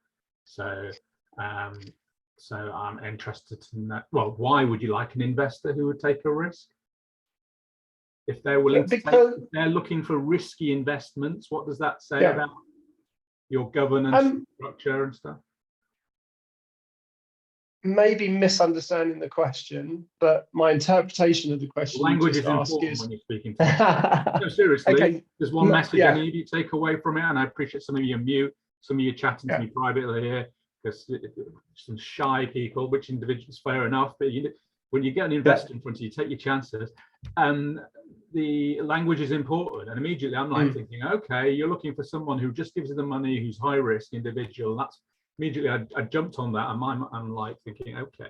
So I'm interested in that. Well, why would you like an investor who would take a risk? If they're willing to if they're looking for risky investments, what does that say about your governance structure and stuff?
Maybe misunderstanding the question, but my interpretation of the question
Language is important when you're speaking to me. No, seriously, okay. There's one message I need you to take away from it, and I appreciate some of you are mute, some of you are chatting to me privately here, because some shy people, which individuals, fair enough, but when you get an investor in front of you, take your chances. The language is important, and immediately I'm like thinking, okay, you're looking for someone who just gives you the money, who's high risk individual. That's immediately I jumped on that, and I'm like thinking, okay,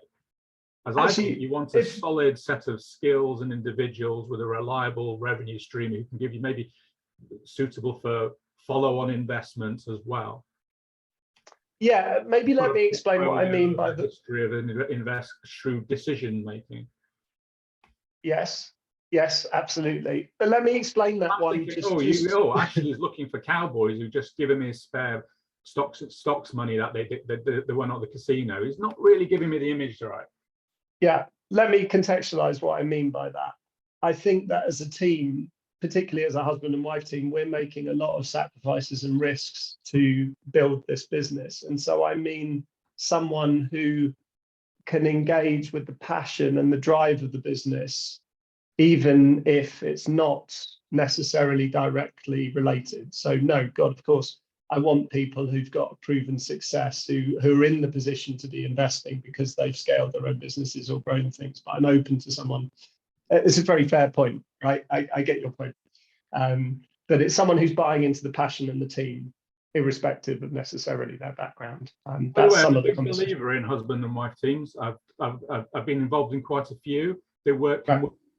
as I think you want a solid set of skills and individuals with a reliable revenue stream who can give you maybe suitable for follow-on investments as well.
Yeah, maybe let me explain what I mean by the
history of shrewd decision making.
Yes, absolutely. But let me explain that one.
Thinking, actually, he's looking for cowboys who just give him his spare stocks money that they won at the casino. He's not really giving me the image right.
Yeah, let me contextualize what I mean by that. I think that as a team, particularly as a husband and wife team, we're making a lot of sacrifices and risks to build this business. And so I mean someone who can engage with the passion and the drive of the business, even if it's not necessarily directly related. So no, God, of course, I want people who've got a proven success, who are in the position to be investing because they've scaled their own businesses or grown things. But I'm open to someone. It's a very fair point, right? I get your point. But it's someone who's buying into the passion and the team, irrespective of necessarily their background. That's some of the conversation.
I'm a believer in husband and wife teams. I've been involved in quite a few. They work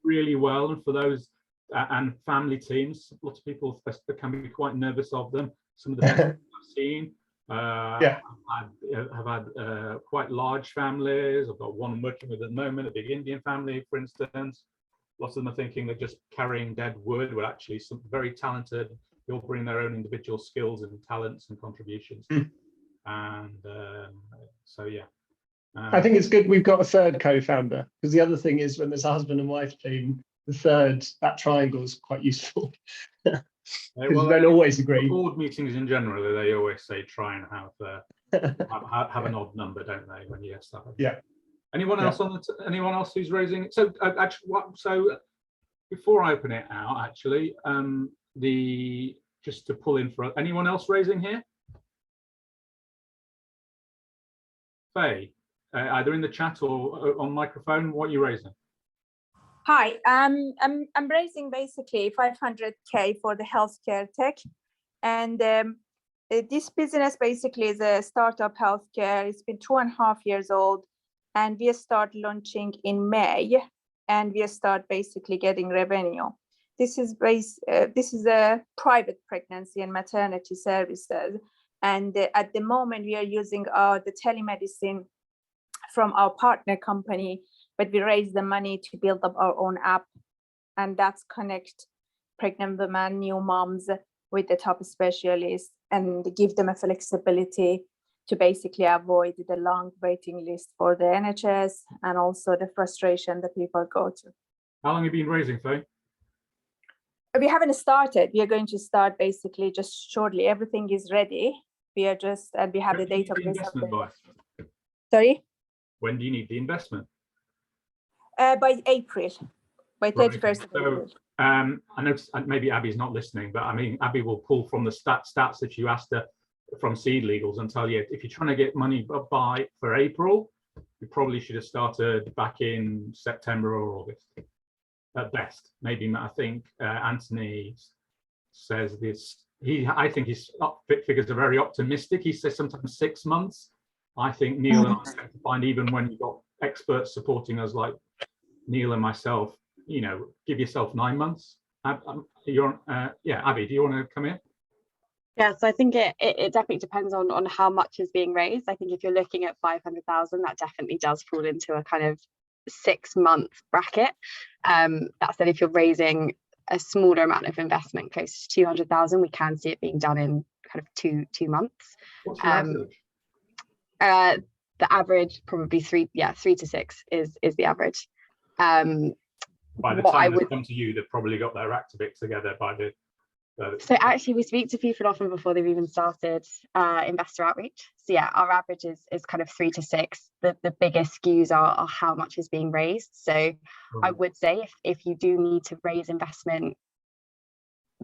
really well, and for those and family teams, lots of people can be quite nervous of them. Some of the best I've seen have had quite large families. I've got one I'm working with at the moment, a big Indian family, for instance. Lots of them are thinking they're just carrying dead wood, but actually some very talented. They all bring their own individual skills and talents and contributions. And so, yeah.
I think it's good we've got a third co-founder, because the other thing is when there's a husband and wife team, the third, that triangle is quite useful. Well, they don't always agree.
Board meetings in general, they always say try and have an odd number, don't they? When you start.
Yeah.
Anyone else anyone else who's raising? So so before I open it out, actually, just to pull in for anyone else raising here. Faye, either in the chat or on microphone. What are you raising?
Hi, I'm raising basically 500K for the healthcare tech, and this business basically is a startup healthcare. It's been 2.5 years old, and we start launching in May, and we start basically getting revenue. This is a private pregnancy and maternity services, and at the moment we are using the telemedicine from our partner company, but we raise the money to build up our own app, and that's connect pregnant women, new moms with the top specialists and give them a flexibility to basically avoid the long waiting list for the NHS and also the frustration that people go to.
How long have you been raising, Faye?
We haven't started. We are going to start basically just shortly. Everything is ready. We are just, and we have the database.
Investment by?
Sorry?
When do you need the investment?
By April, by 31st
Right.
of April.
I know maybe Abby's not listening, but I mean, Abby will pull from the stats that you asked her from Seed Legals and tell you if you're trying to get money for April, you probably should have started back in September or August at best. Maybe I think Anthony says this. I think his figures are very optimistic. He says sometimes 6 months. I think Neil and I find even when you've got experts supporting us like Neil and myself, you know, give yourself 9 months. Yeah, Abby, do you want to come in?
Yeah, so I think it definitely depends on how much is being raised. I think if you're looking at 500,000, that definitely does fall into a kind of 6-month bracket. That said, if you're raising a smaller amount of investment, close to 200,000, we can see it being done in kind of two months.
What's your average?
The average probably 3 to 6 is the average.
By the time they come to you, they've probably got their act a bit together by the.
So actually, we speak to people often before they've even started investor outreach. So yeah, our average is kind of 3 to 6. The biggest skews are how much is being raised. So I would say if you do need to raise investment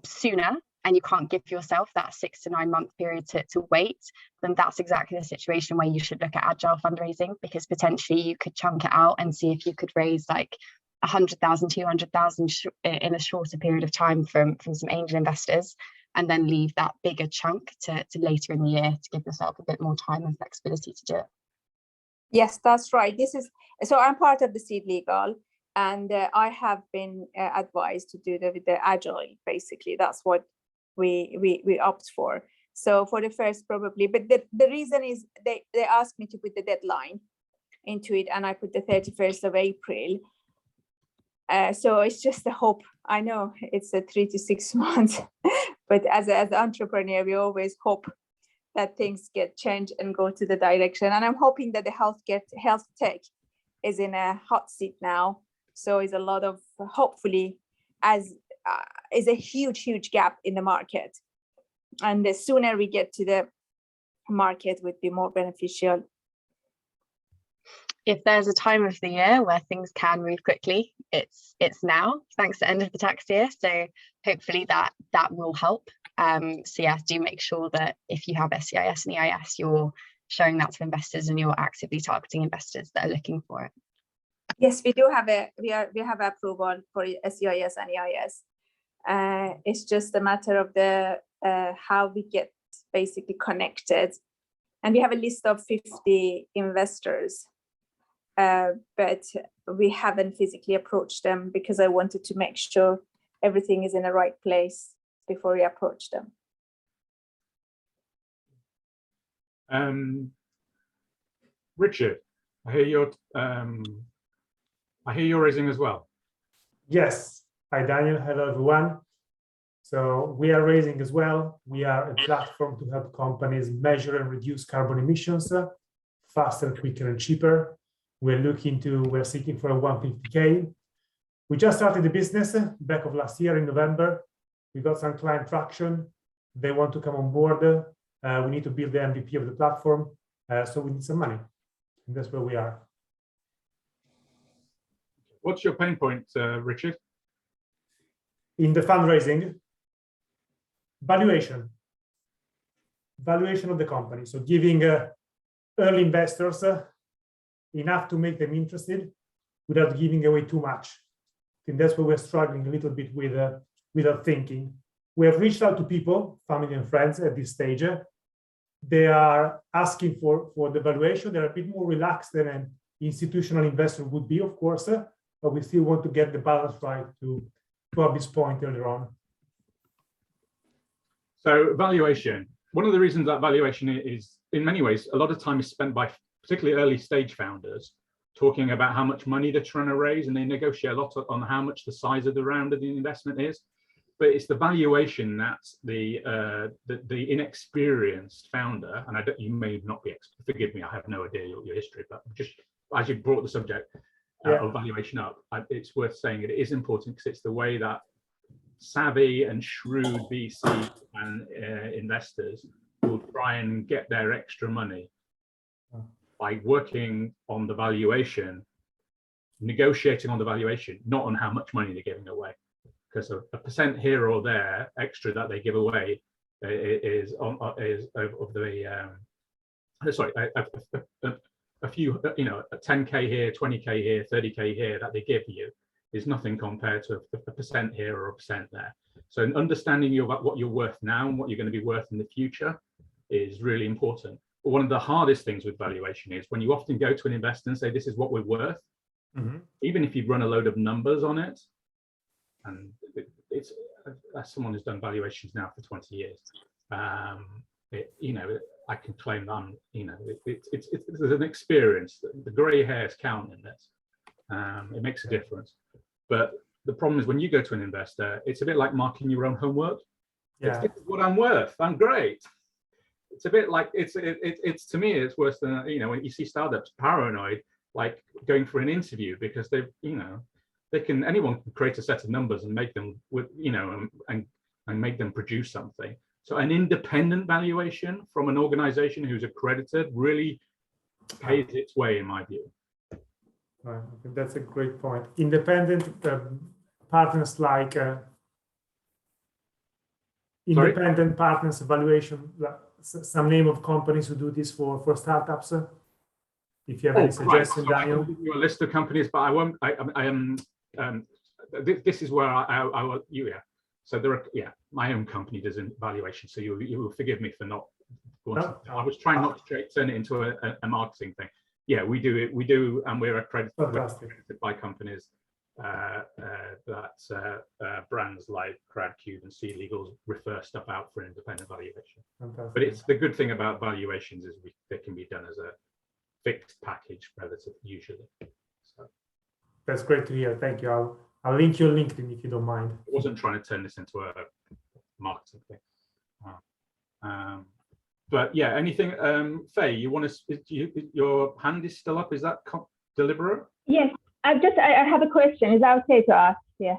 sooner and you can't give yourself that 6 to 9 month period to wait, then that's exactly the situation where you should look at agile fundraising, because potentially you could chunk it out and see if you could raise like 100,000, 200,000 in a shorter period of time from some angel investors, and then leave that bigger chunk to later in the year to give yourself a bit more time and flexibility to do it.
Yes, that's right. So I'm part of the Seed Legal, and I have been advised to do the agile. Basically, that's what we opt for. So for the first probably, but the reason is they asked me to put the deadline into it, and I put the 31st of April. So it's just a hope. I know it's a 3 to 6 months, but as an entrepreneur, we always hope that things get changed and go to the direction. And I'm hoping that the health tech is in a hot seat now. So it's a lot of, hopefully, is a huge gap in the market. And the sooner we get to the market would be more beneficial.
If there's a time of the year where things can move quickly, it's now, thanks to the end of the tax year. So hopefully that will help. So yeah, do make sure that if you have SCIS and EIS, you're showing that to investors and you're actively targeting investors that are looking for it.
Yes, we do have we have approval for SCIS and EIS. It's just a matter of the how we get basically connected, and we have a list of 50 investors. But we haven't physically approached them because I wanted to make sure everything is in the right place before we approach them.
Richard, I hear you're raising as well.
Yes. Hi, Daniel. Hello, everyone. So we are raising as well. We are a platform to help companies measure and reduce carbon emissions faster, quicker, and cheaper. We're seeking for a 150K. We just started the business back of last year in November. We got some client traction. They want to come on board. We need to build the MVP of the platform. So we need some money. And that's where we are.
What's your pain point, Richard?
In the fundraising, valuation of the company. So giving early investors enough to make them interested without giving away too much. I think that's where we're struggling a little bit with our thinking. We have reached out to people, family and friends at this stage. They are asking for the valuation. They're a bit more relaxed than an institutional investor would be, of course, but we still want to get the balance right to Bobby's point earlier on.
So valuation, one of the reasons that valuation is, in many ways, a lot of time is spent by particularly early stage founders talking about how much money they're trying to raise, and they negotiate a lot on how much the size of the round of the investment is. But it's the valuation that's the inexperienced founder, and you may not be, forgive me, I have no idea your history, but just as you brought the subject of valuation up, it's worth saying it is important because it's the way that savvy and shrewd VC and investors will try and get their extra money by working on the valuation, negotiating on the valuation, not on how much money they're giving away. Because a percent here or there extra that they give away is of the a few, you know, a 10k here, 20k here, 30k here that they give you is nothing compared to a percent here or a percent there. So understanding you about what you're worth now and what you're going to be worth in the future is really important. But one of the hardest things with valuation is when you often go to an investor and say, this is what we're worth, even if you run a load of numbers on it, and it's as someone who's done valuations now for 20 years, you know, I can claim that I'm, you know, it's an experience. The grey hairs count in this. It makes a difference. But the problem is when you go to an investor, it's a bit like marking your own homework. This is what I'm worth. I'm great. It's a bit like it's to me it's worse than, you know, when you see startups paranoid like going for an interview because they've, you know, anyone can create a set of numbers and make them with, you know, and make them produce something. So an independent valuation from an organization who's accredited really pays its way, in my view.
Right. I think that's a great point. Independent partners like independent partners evaluation, some name of companies who do this for startups. If you have any suggestions,
so
Daniel.
I can give you a list of companies, but I won't. This is where I will. So there are, my own company does evaluation, so you will forgive me for not. I was trying not to turn it into a marketing thing. Yeah, we do it. We do, and we're accredited by companies that brands like Crowdcube and Seed Legals refer stuff out for independent valuation.
Fantastic.
But it's the good thing about valuations is they can be done as a fixed package relative usually. So
that's great to hear. Thank you. I'll link your LinkedIn if you don't mind.
I wasn't trying to turn this into a marketing thing. But yeah, anything, Faye, you want to, your hand is still up. Is that deliberate?
Yes, I have a question. Is that okay to ask? Yeah.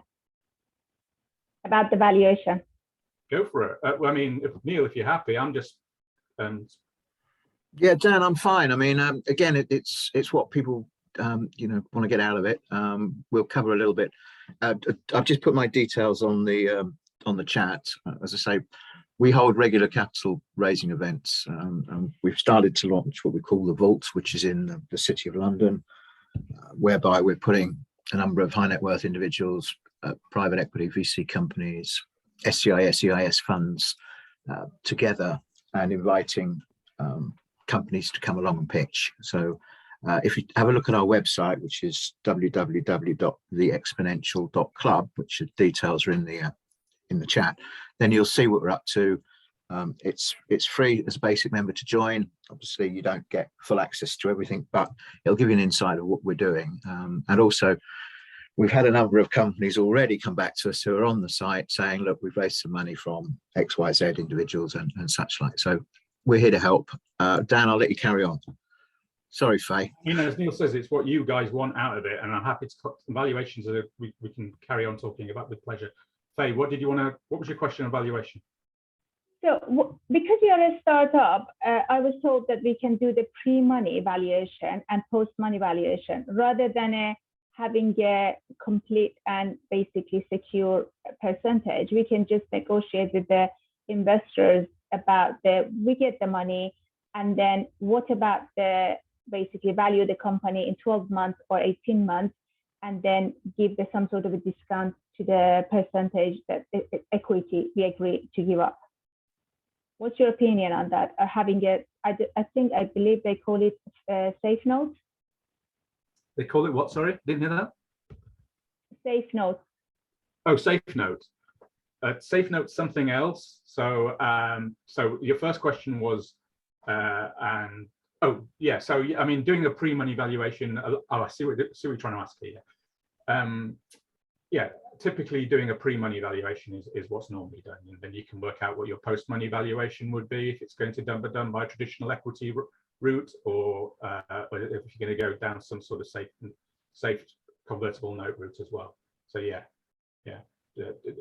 About the valuation.
Go for it. I mean, Neil, if you're happy, I'm just.
Yeah, Dan, I'm fine. I mean, again, it's what people you know, want to get out of it. We'll cover a little bit. I've just put my details on the chat. As I say, we hold regular capital raising events. And we've started to launch what we call the Vault, which is in the City of London, whereby we're putting a number of high net worth individuals, private equity, VC companies, SCI, SEIS funds together and inviting companies to come along and pitch. So if you have a look at our website, which is www.theexponential.club, which details are in the chat, then you'll see what we're up to. It's free as a basic member to join. Obviously, you don't get full access to everything, but it'll give you an insight of what we're doing. And also, we've had a number of companies already come back to us who are on the site saying, look, we've raised some money from XYZ individuals and such like. So we're here to help. Dan, I'll let you carry on. Sorry, Faye.
You know, as Neil says, it's what you guys want out of it, and I'm happy to valuations that we can carry on talking about with pleasure. Faye, what did you want to? What was your question on valuation?
So, because you're a startup, I was told that we can do the pre-money valuation and post-money valuation rather than having a complete and basically secure percentage. We can just negotiate with the investors about we get the money, and then what about the
basically value the company in 12 months or 18 months, and then give some sort of a discount to the percentage that equity we agree to give up. What's your opinion on that? Having it, I believe they call it safe note.
They call it what? Sorry, didn't hear that.
Safe note.
Oh, safe note. Safe note's something else. So, so your first question was, and oh yeah. So I mean, doing a pre-money valuation. Oh, I see what you're trying to ask here. Yeah, typically doing a pre-money valuation is what's normally done, and then you can work out what your post-money valuation would be if it's going to be done by a traditional equity route, or if you're going to go down some sort of safe convertible note route as well. So yeah,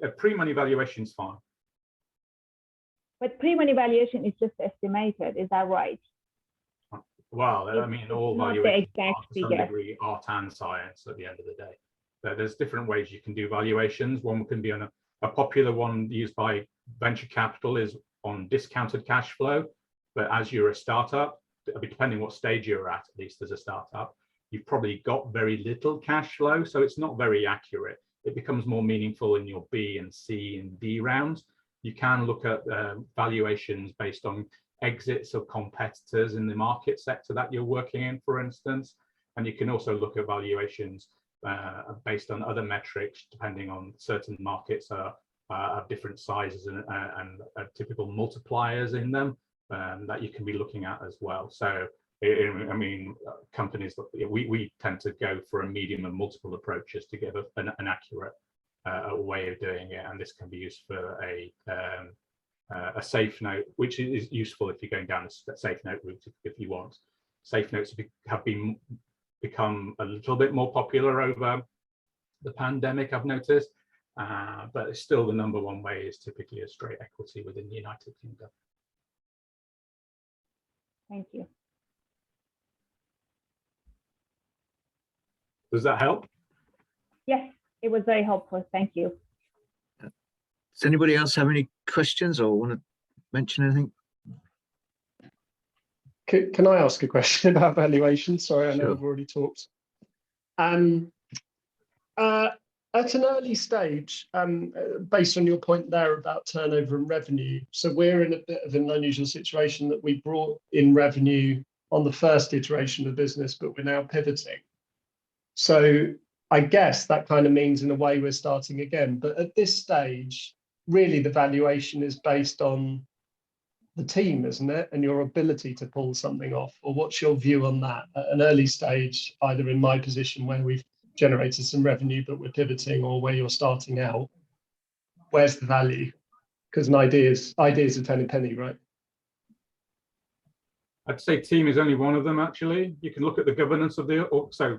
a pre-money valuation is fine.
But pre-money valuation is just estimated, is that right?
Well, I mean, all
not the
valuations
exact
are to some
figure.
degree art and science at the end of the day. There's different ways you can do valuations. One can be on a popular one used by venture capital is on discounted cash flow. But as you're a startup, depending what stage you're at least as a startup, you've probably got very little cash flow, so it's not very accurate. It becomes more meaningful in your B and C and D rounds. You can look at valuations based on exits of competitors in the market sector that you're working in, for instance. And you can also look at valuations based on other metrics, depending on certain markets have different sizes and typical multipliers in them that you can be looking at as well. So, I mean, companies, we tend to go for a medium and multiple approaches to give an accurate way of doing it. And this can be used for a safe note, which is useful if you're going down a safe note route if you want. Safe notes have become a little bit more popular over the pandemic, I've noticed, but it's still the number one way is typically a straight equity within the United Kingdom.
Thank you.
Does that help?
Yes, it was very helpful. Thank you.
Does anybody else have any questions or want to mention anything?
Can I ask a question about valuation? Sorry, I know
Sure.
I've already talked. At an early stage, based on your point there about turnover and revenue, so we're in a bit of an unusual situation that we brought in revenue on the first iteration of the business, but we're now pivoting. So I guess that kind of means in a way we're starting again. But at this stage, really the valuation is based on the team, isn't it? And your ability to pull something off. Or what's your view on that at an early stage, either in my position where we've generated some revenue, but we're pivoting, or where you're starting out? Where's the value? Because an ideas are 10 a penny, right?
I'd say team is only one of them, actually. You can look at the governance of the, so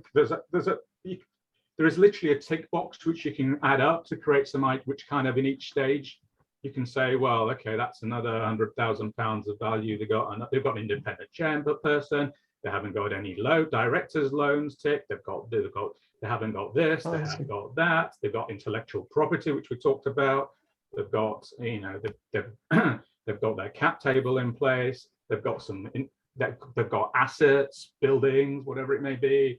there is literally a tick box which you can add up to create some, which kind of in each stage, you can say, well, okay, that's another £100,000 of value. They've got an independent chairperson. They haven't got any directors' loans ticked. They haven't got this. They haven't got that. They've got intellectual property, which we talked about. They've got, you know, they've got their cap table in place. They've got they've got assets, buildings, whatever it may be,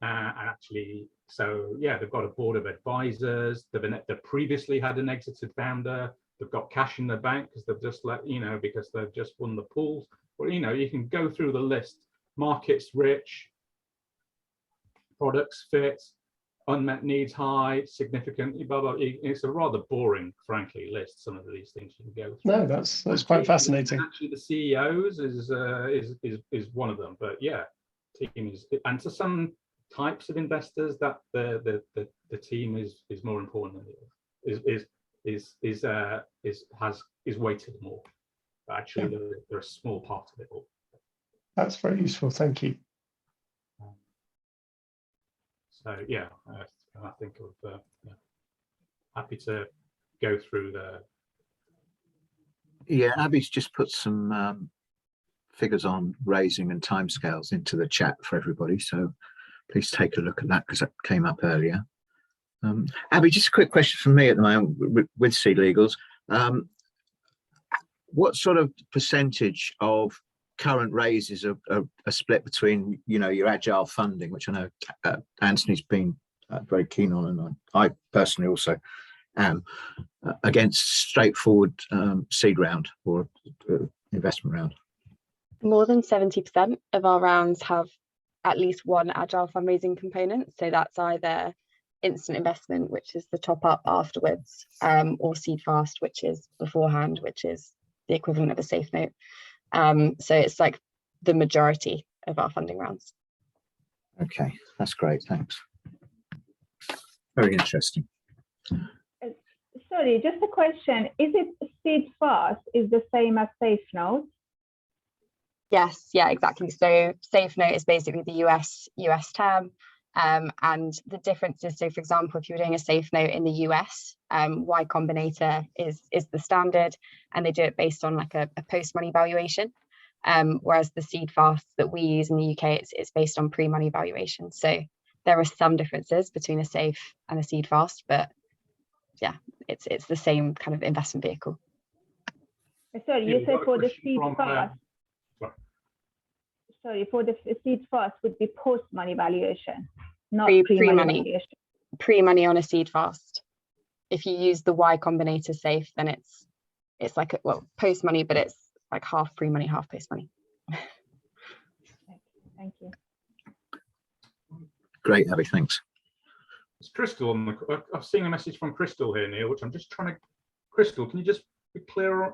and actually, so yeah, they've got a board of advisors. They've previously had an exited founder. They've got cash in the bank because they've just because they've just won the pools. Well, you know, you can go through the list. Markets rich, products fit, unmet needs high, significantly, blah, blah. It's a rather boring, frankly, list. Some of these things you can go through.
No, that's quite fascinating.
Actually, the CEOs is one of them. But yeah, team is, and to some types of investors, that the team is more important than is weighted more. But actually, they're a small part of it all.
That's very useful. Thank you.
So yeah, I think of happy to go through the.
Yeah, Abby's just put some figures on raising and timescales into the chat for everybody. So please take a look at that because that came up earlier. Abby, just a quick question from me at the moment with Seed Legals. What sort of percentage of current raises are split between, you know, your agile funding, which I know Anthony's been very keen on, and I personally also am, against straightforward seed round or investment round.
More than 70% of our rounds have at least one agile fundraising component. So that's either instant investment, which is the top up afterwards, or seed fast, which is beforehand, which is the equivalent of a safe note. So it's like the majority of our funding rounds.
Okay, that's great. Thanks. Very interesting.
Sorry, just a question. Is it seed fast is the same as safe note?
Yes, yeah, exactly. So safe note is basically the US term. And the difference is, so for example, if you're doing a safe note in the US, Y Combinator is the standard, and they do it based on like a post-money valuation. Whereas the seed fast that we use in the UK, it's based on pre-money valuation. So there are some differences between a safe and a seed fast, but yeah, it's the same kind of investment vehicle.
Sorry, you said for the seed fast.
Sorry.
Sorry, for the seed fast would be post-money valuation, not
pre-money
valuation.
Pre-money on a seed fast. If you use the Y Combinator safe, then it's like post-money, but it's like half pre-money, half post-money.
Thank you.
Great, Abby, thanks.
It's Crystal on the. I've seen a message from Crystal here, Neil, which I'm just trying to. Crystal, can you just be clearer?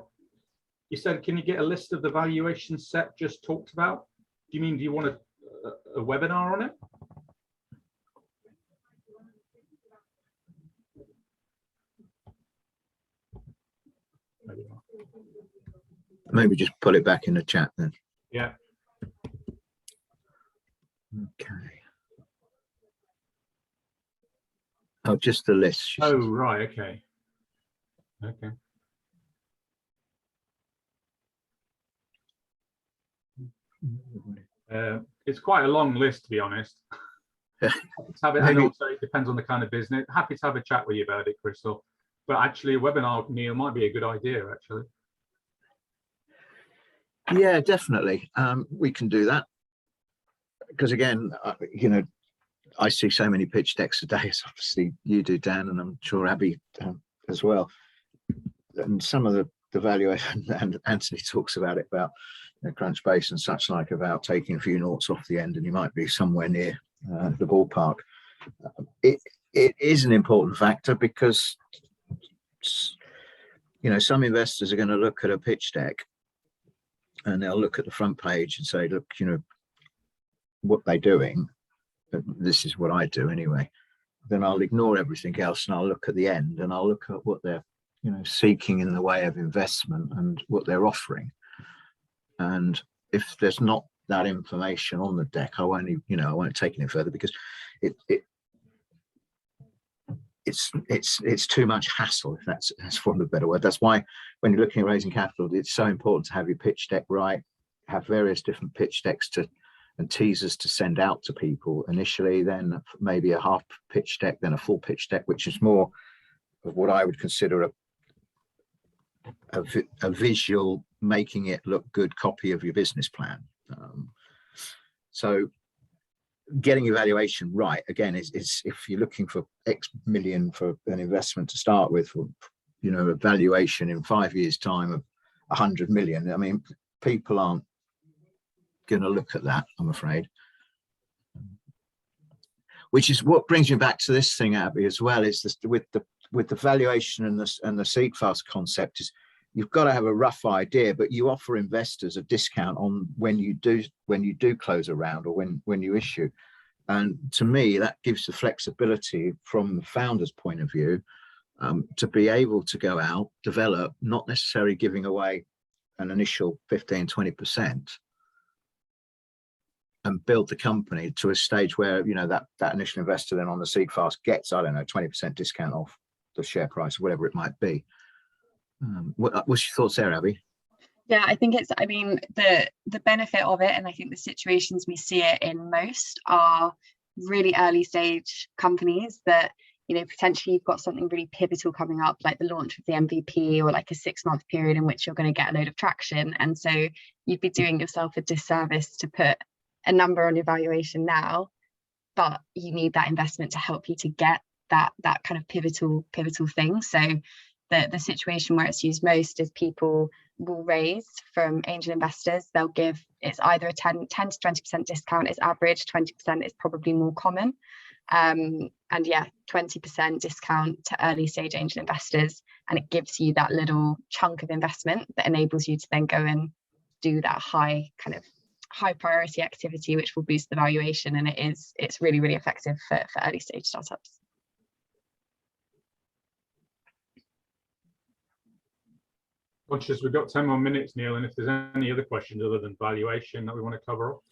You said, can you get a list of the valuation set just talked about? Do you want a webinar on it?
Maybe just put it back in the chat then.
Yeah.
Okay. Oh, just the list.
Oh, right. Okay. Okay. It's quite a long list, to be honest. And also it depends on the kind of business. Happy to have a chat with you about it, Crystal. But actually, a webinar, Neil, might be a good idea, actually.
Yeah, definitely. We can do that. Because again, you know, I see so many pitch decks a day, as obviously you do, Dan, and I'm sure Abby as well. And some of the valuation, and Anthony talks about it, about Crunchbase and such like, about taking a few noughts off the end, and you might be somewhere near the ballpark. It is an important factor because, you know, some investors are going to look at a pitch deck and they'll look at the front page and say, look, you know, what they're doing, this is what I do anyway. Then I'll ignore everything else and I'll look at the end and I'll look at what they're, you know, seeking in the way of investment and what they're offering. And if there's not that information on the deck, I won't take it any further, because it's too much hassle, if that's for a better word. That's why when you're looking at raising capital, it's so important to have your pitch deck right, have various different pitch decks and teasers to send out to people initially, then maybe a half pitch deck, then a full pitch deck, which is more of what I would consider a visual, making it look good copy of your business plan. So getting evaluation right, again, is if you're looking for X million for an investment to start with, or, you know, a valuation in 5 years' time of 100 million, I mean, people aren't going to look at that, I'm afraid. Which is what brings me back to this thing, Abby, as well, is this, with the valuation and the seed fast concept, is you've got to have a rough idea, but you offer investors a discount on when you do close a round or when you issue. And to me, that gives the flexibility from the founder's point of view, to be able to go out, develop, not necessarily giving away an initial 15-20%, and build the company to a stage where, you know, that initial investor then on the seed fast gets, I don't know, 20% discount off the share price, whatever it might be. What's your thoughts there, Abby?
Yeah, I think I mean, the benefit of it, and I think the situations we see it in most, are really early stage companies that you know, potentially you've got something really pivotal coming up, like the launch of the MVP, or like a 6-month period in which you're going to get a load of traction. And so you'd be doing yourself a disservice to put a number on your valuation now, but you need that investment to help you to get that kind of pivotal thing. So the situation where it's used most is people will raise from angel investors. They'll give, it's either a 10 to 20% discount is average, 20% is probably more common. And yeah, 20% discount to early stage angel investors. And it gives you that little chunk of investment that enables you to then go and do that high priority activity, which will boost the valuation. And it's really, really effective for early stage startups.
Conscious we've got 10 more minutes, Neil, and if there's any other questions other than valuation that we want to cover off,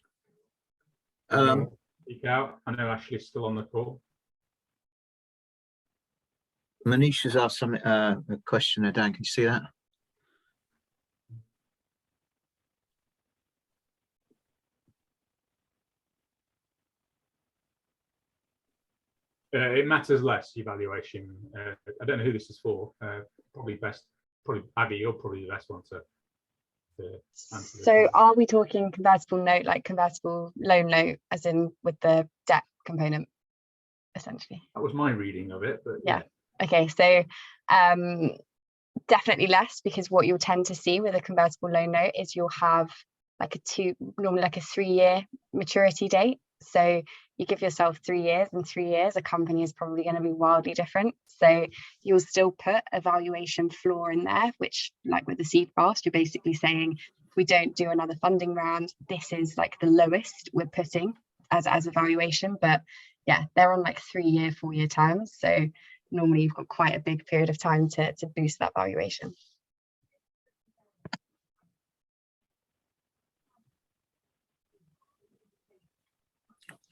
speak out. I know Ashley's still on the call.
Manish has asked some a question there, Dan. Can you see that?
It matters less, evaluation. I don't know who this is for. Probably Abby, you're probably the best one to answer.
So are we talking convertible note, like convertible loan note, as in with the debt component, essentially?
That was my reading of it, but
yeah. Okay, so definitely less, because what you'll tend to see with a convertible loan note is you'll have like normally like a 3-year maturity date. So you give yourself 3 years, and 3 years, a company is probably going to be wildly different. So you'll still put a valuation floor in there, which, like with the seed fast, you're basically saying, if we don't do another funding round, this is like the lowest we're putting as a valuation. But yeah, they're on like 3-year, 4-year terms. So normally you've got quite a big period of time to boost that valuation.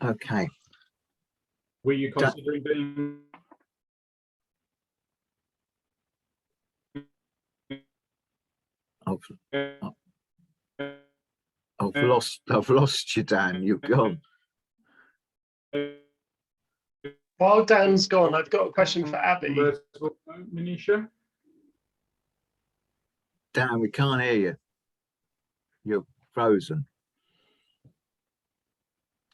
Okay.
were you considering being?
I've lost you, Dan. You've gone.
While Dan's gone, I've got a question for Abby.
Manisha?
Dan, we can't hear you. You're frozen.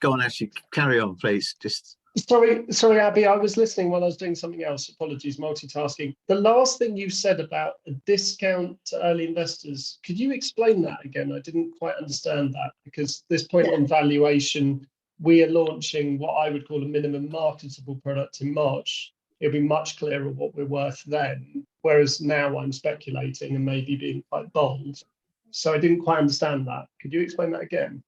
Go on, Ashley, carry on, please. Just
Sorry, Abby, I was listening while I was doing something else. Apologies, multitasking. The last thing you said about a discount to early investors, could you explain that again? I didn't quite understand that, because this point on valuation, we are launching what I would call a minimum marketable product in March. It'll be much clearer what we're worth then, whereas now I'm speculating and maybe being quite bold. So I didn't quite understand that. Could you explain that again?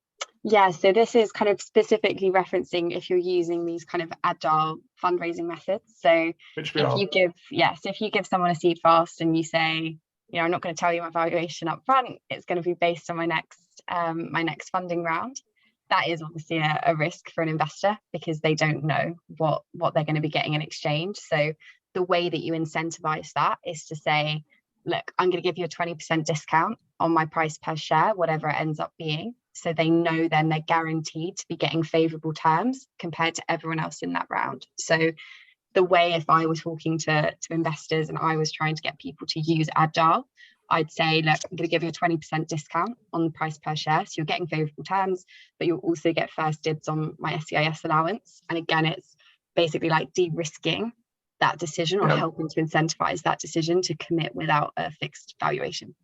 Yeah, so this is kind of specifically referencing if you're using these kind of agile fundraising methods. So if you give someone a seed fast and you say, you know, I'm not going to tell you my valuation up front, it's going to be based on my next funding round. That is obviously a risk for an investor, because they don't know what they're going to be getting in exchange. So the way that you incentivize that is to say, look, I'm going to give you a 20% discount on my price per share, whatever it ends up being. So they know then they're guaranteed to be getting favorable terms compared to everyone else in that round. So the way, if I was talking to investors and I was trying to get people to use Agile, I'd say, look, I'm going to give you a 20% discount on the price per share. So you're getting favorable terms, but you'll also get first dibs on my SCIS allowance. And again, it's basically like de-risking that decision, or helping to incentivize that decision to commit without a fixed valuation.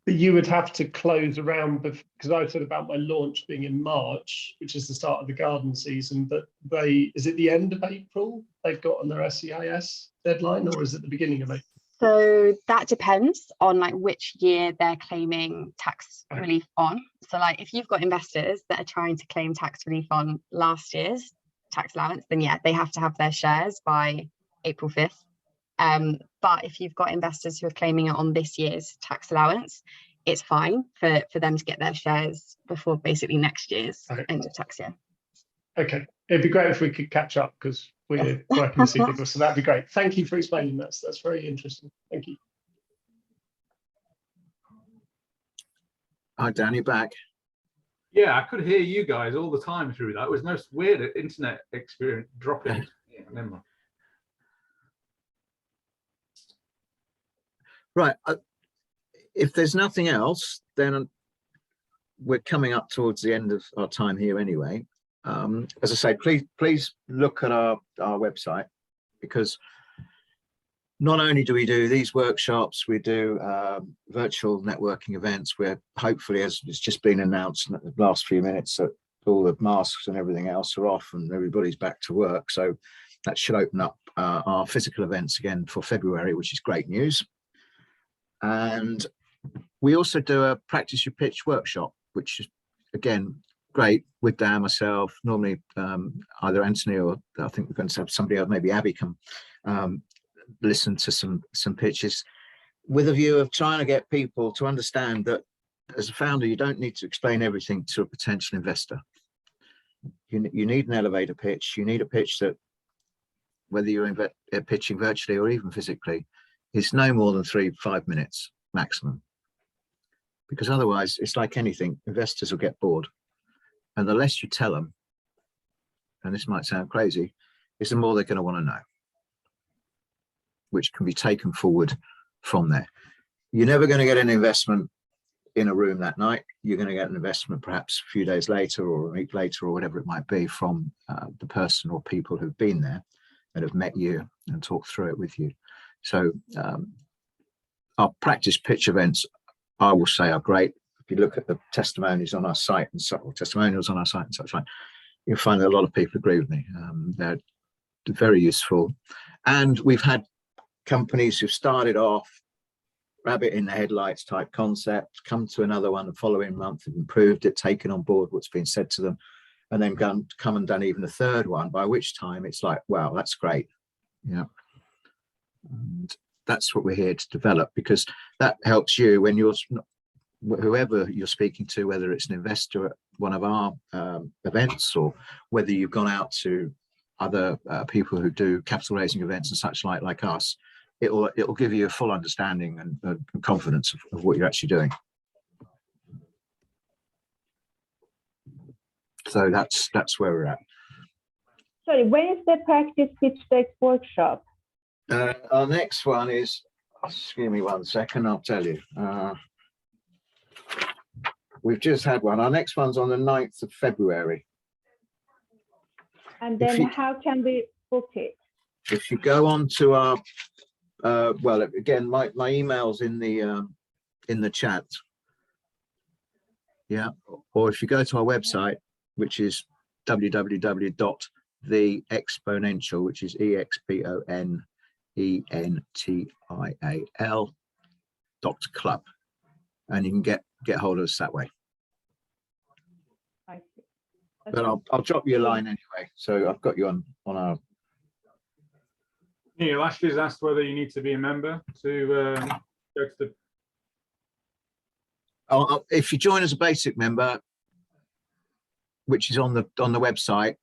But you would have to close around, because I said about my launch being in March, which is the start of the garden season, but is it the end of April they've got on their SCIS deadline, or is it the beginning of April?
So that depends on like which year they're claiming tax relief on. So like if you've got investors that are trying to claim tax relief on last year's tax allowance, then yeah, they have to have their shares by April 5th. But if you've got investors who are claiming it on this year's tax allowance, it's fine for them to get their shares before basically next year's end of tax year.
Okay, it'd be great if we could catch up, because we're working with people, so that'd be great. Thank you for explaining that. That's very interesting. Thank you.
Hi, Dan, you're back.
Yeah, I could hear you guys all the time through that. It was most weird internet experience dropping. Yeah, never mind.
Right. If there's nothing else, then we're coming up towards the end of our time here anyway. As I say, please look at our website, because not only do we do these workshops, we do virtual networking events where hopefully, as it's just been announced in the last few minutes, that all the masks and everything else are off and everybody's back to work. So that should open up our physical events again for February, which is great news. And we also do a practice your pitch workshop, which is, again, great with Dan, myself, normally either Anthony or I think we're going to have somebody else, maybe Abby, come listen to some pitches with a view of trying to get people to understand that as a founder, you don't need to explain everything to a potential investor. You need an elevator pitch. You need a pitch that, whether you're pitching virtually or even physically, is no more than 3-5 minutes maximum. Because otherwise, it's like anything, investors will get bored. And the less you tell them, and this might sound crazy, is the more they're going to want to know, which can be taken forward from there. You're never going to get an investment in a room that night. You're going to get an investment perhaps a few days later or a week later or whatever it might be from the person or people who've been there and have met you and talked through it with you. So our practice pitch events, I will say, are great. If you look at the testimonies on our site and testimonials on our site and such like, you'll find that a lot of people agree with me. They're very useful. And we've had companies who've started off rabbit in the headlights type concept, come to another one the following month, have improved it, taken on board what's been said to them, and then come and done even a third one, by which time it's like, wow, that's great. Yeah. And that's what we're here to develop, because that helps you when you're, whoever you're speaking to, whether it's an investor at one of our events or whether you've gone out to other people who do capital raising events and such like us, it'll give you a full understanding and confidence of what you're actually doing. So that's where we're at.
Sorry, when is the practice pitch deck workshop?
Our next one is, just give me 1 second, I'll tell you. We've just had one. Our next one's on the 9th of February.
And then how can we book it?
If you go on to our, well, again, my email's in the chat. Yeah, or if you go to our website, which is www.theexponential, which is EXPONENTIAL.club, and you can get hold of us that way.
I see. Okay.
But I'll drop you a line anyway, so I've got you on our.
Neil, Ashley's asked whether you need to be a member to go to the.
If you join as a basic member, which is on the website,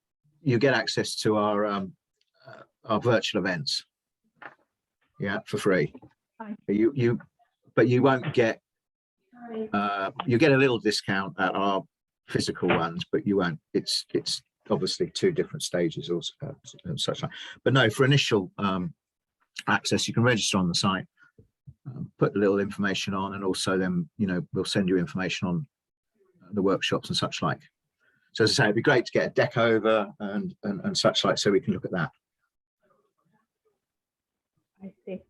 you get access to our virtual events. Yeah, for free. But you won't get. You get a little discount at our physical ones, but you won't. It's obviously 2 different stages or such like. But no, for initial access, you can register on the site, put a little information on, and also then we'll send you information on the workshops and such like. So as I say, it'd be great to get a deck over and such like, so we can look at that.
I see.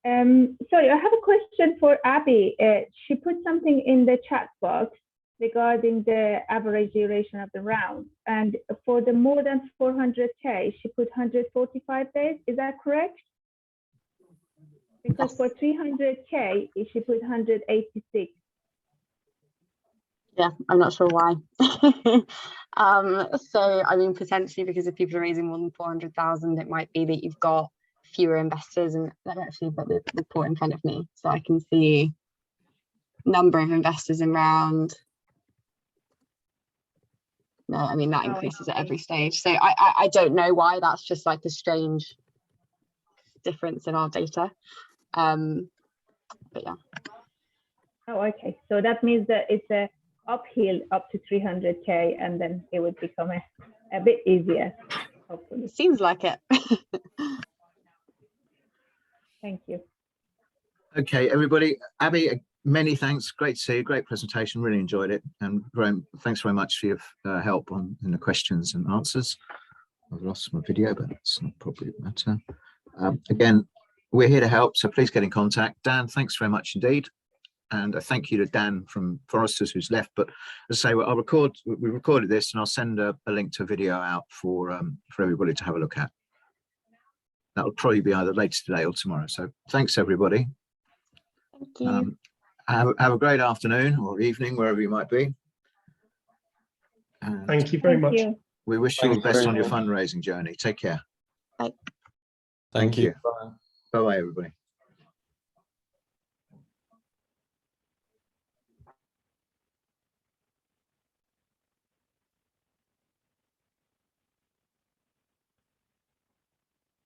Sorry, I have a question for Abby. She put something in the chat box regarding the average duration of the round, and for the more than 400K, she put 145 days. Is that correct? Because for 300K, she put 186.
Yeah, I'm not sure why. So, I mean, potentially because if people are raising more than 400,000, it might be that you've got fewer investors, and I've actually got the report in front of me, so I can see number of investors in round. No, I mean, that increases at every stage. So I don't know why. That's just like a strange difference in our data. But yeah.
Oh, okay. So that means that it's a uphill up to 300K, and then it would become a bit easier, hopefully.
Seems like it.
Thank you.
Okay, everybody. Abby, many thanks. Great to see you. Great presentation. Really enjoyed it. And thanks very much for your help in the questions and answers. I've lost my video, but it's not probably a matter. Again, we're here to help, so please get in contact. Dan, thanks very much indeed. And a thank you to Dan from Forresters who's left. But as I say, we recorded this and I'll send a link to a video out for everybody to have a look at. That will probably be either later today or tomorrow. So thanks, everybody.
Thank you.
Have a great afternoon or evening, wherever you might be. And
Thank you very much.
we wish you all the
Thank you
best
very
on your
much.
fundraising journey. Take care.
Bye.
Thank you. Bye.
Bye-bye, everybody.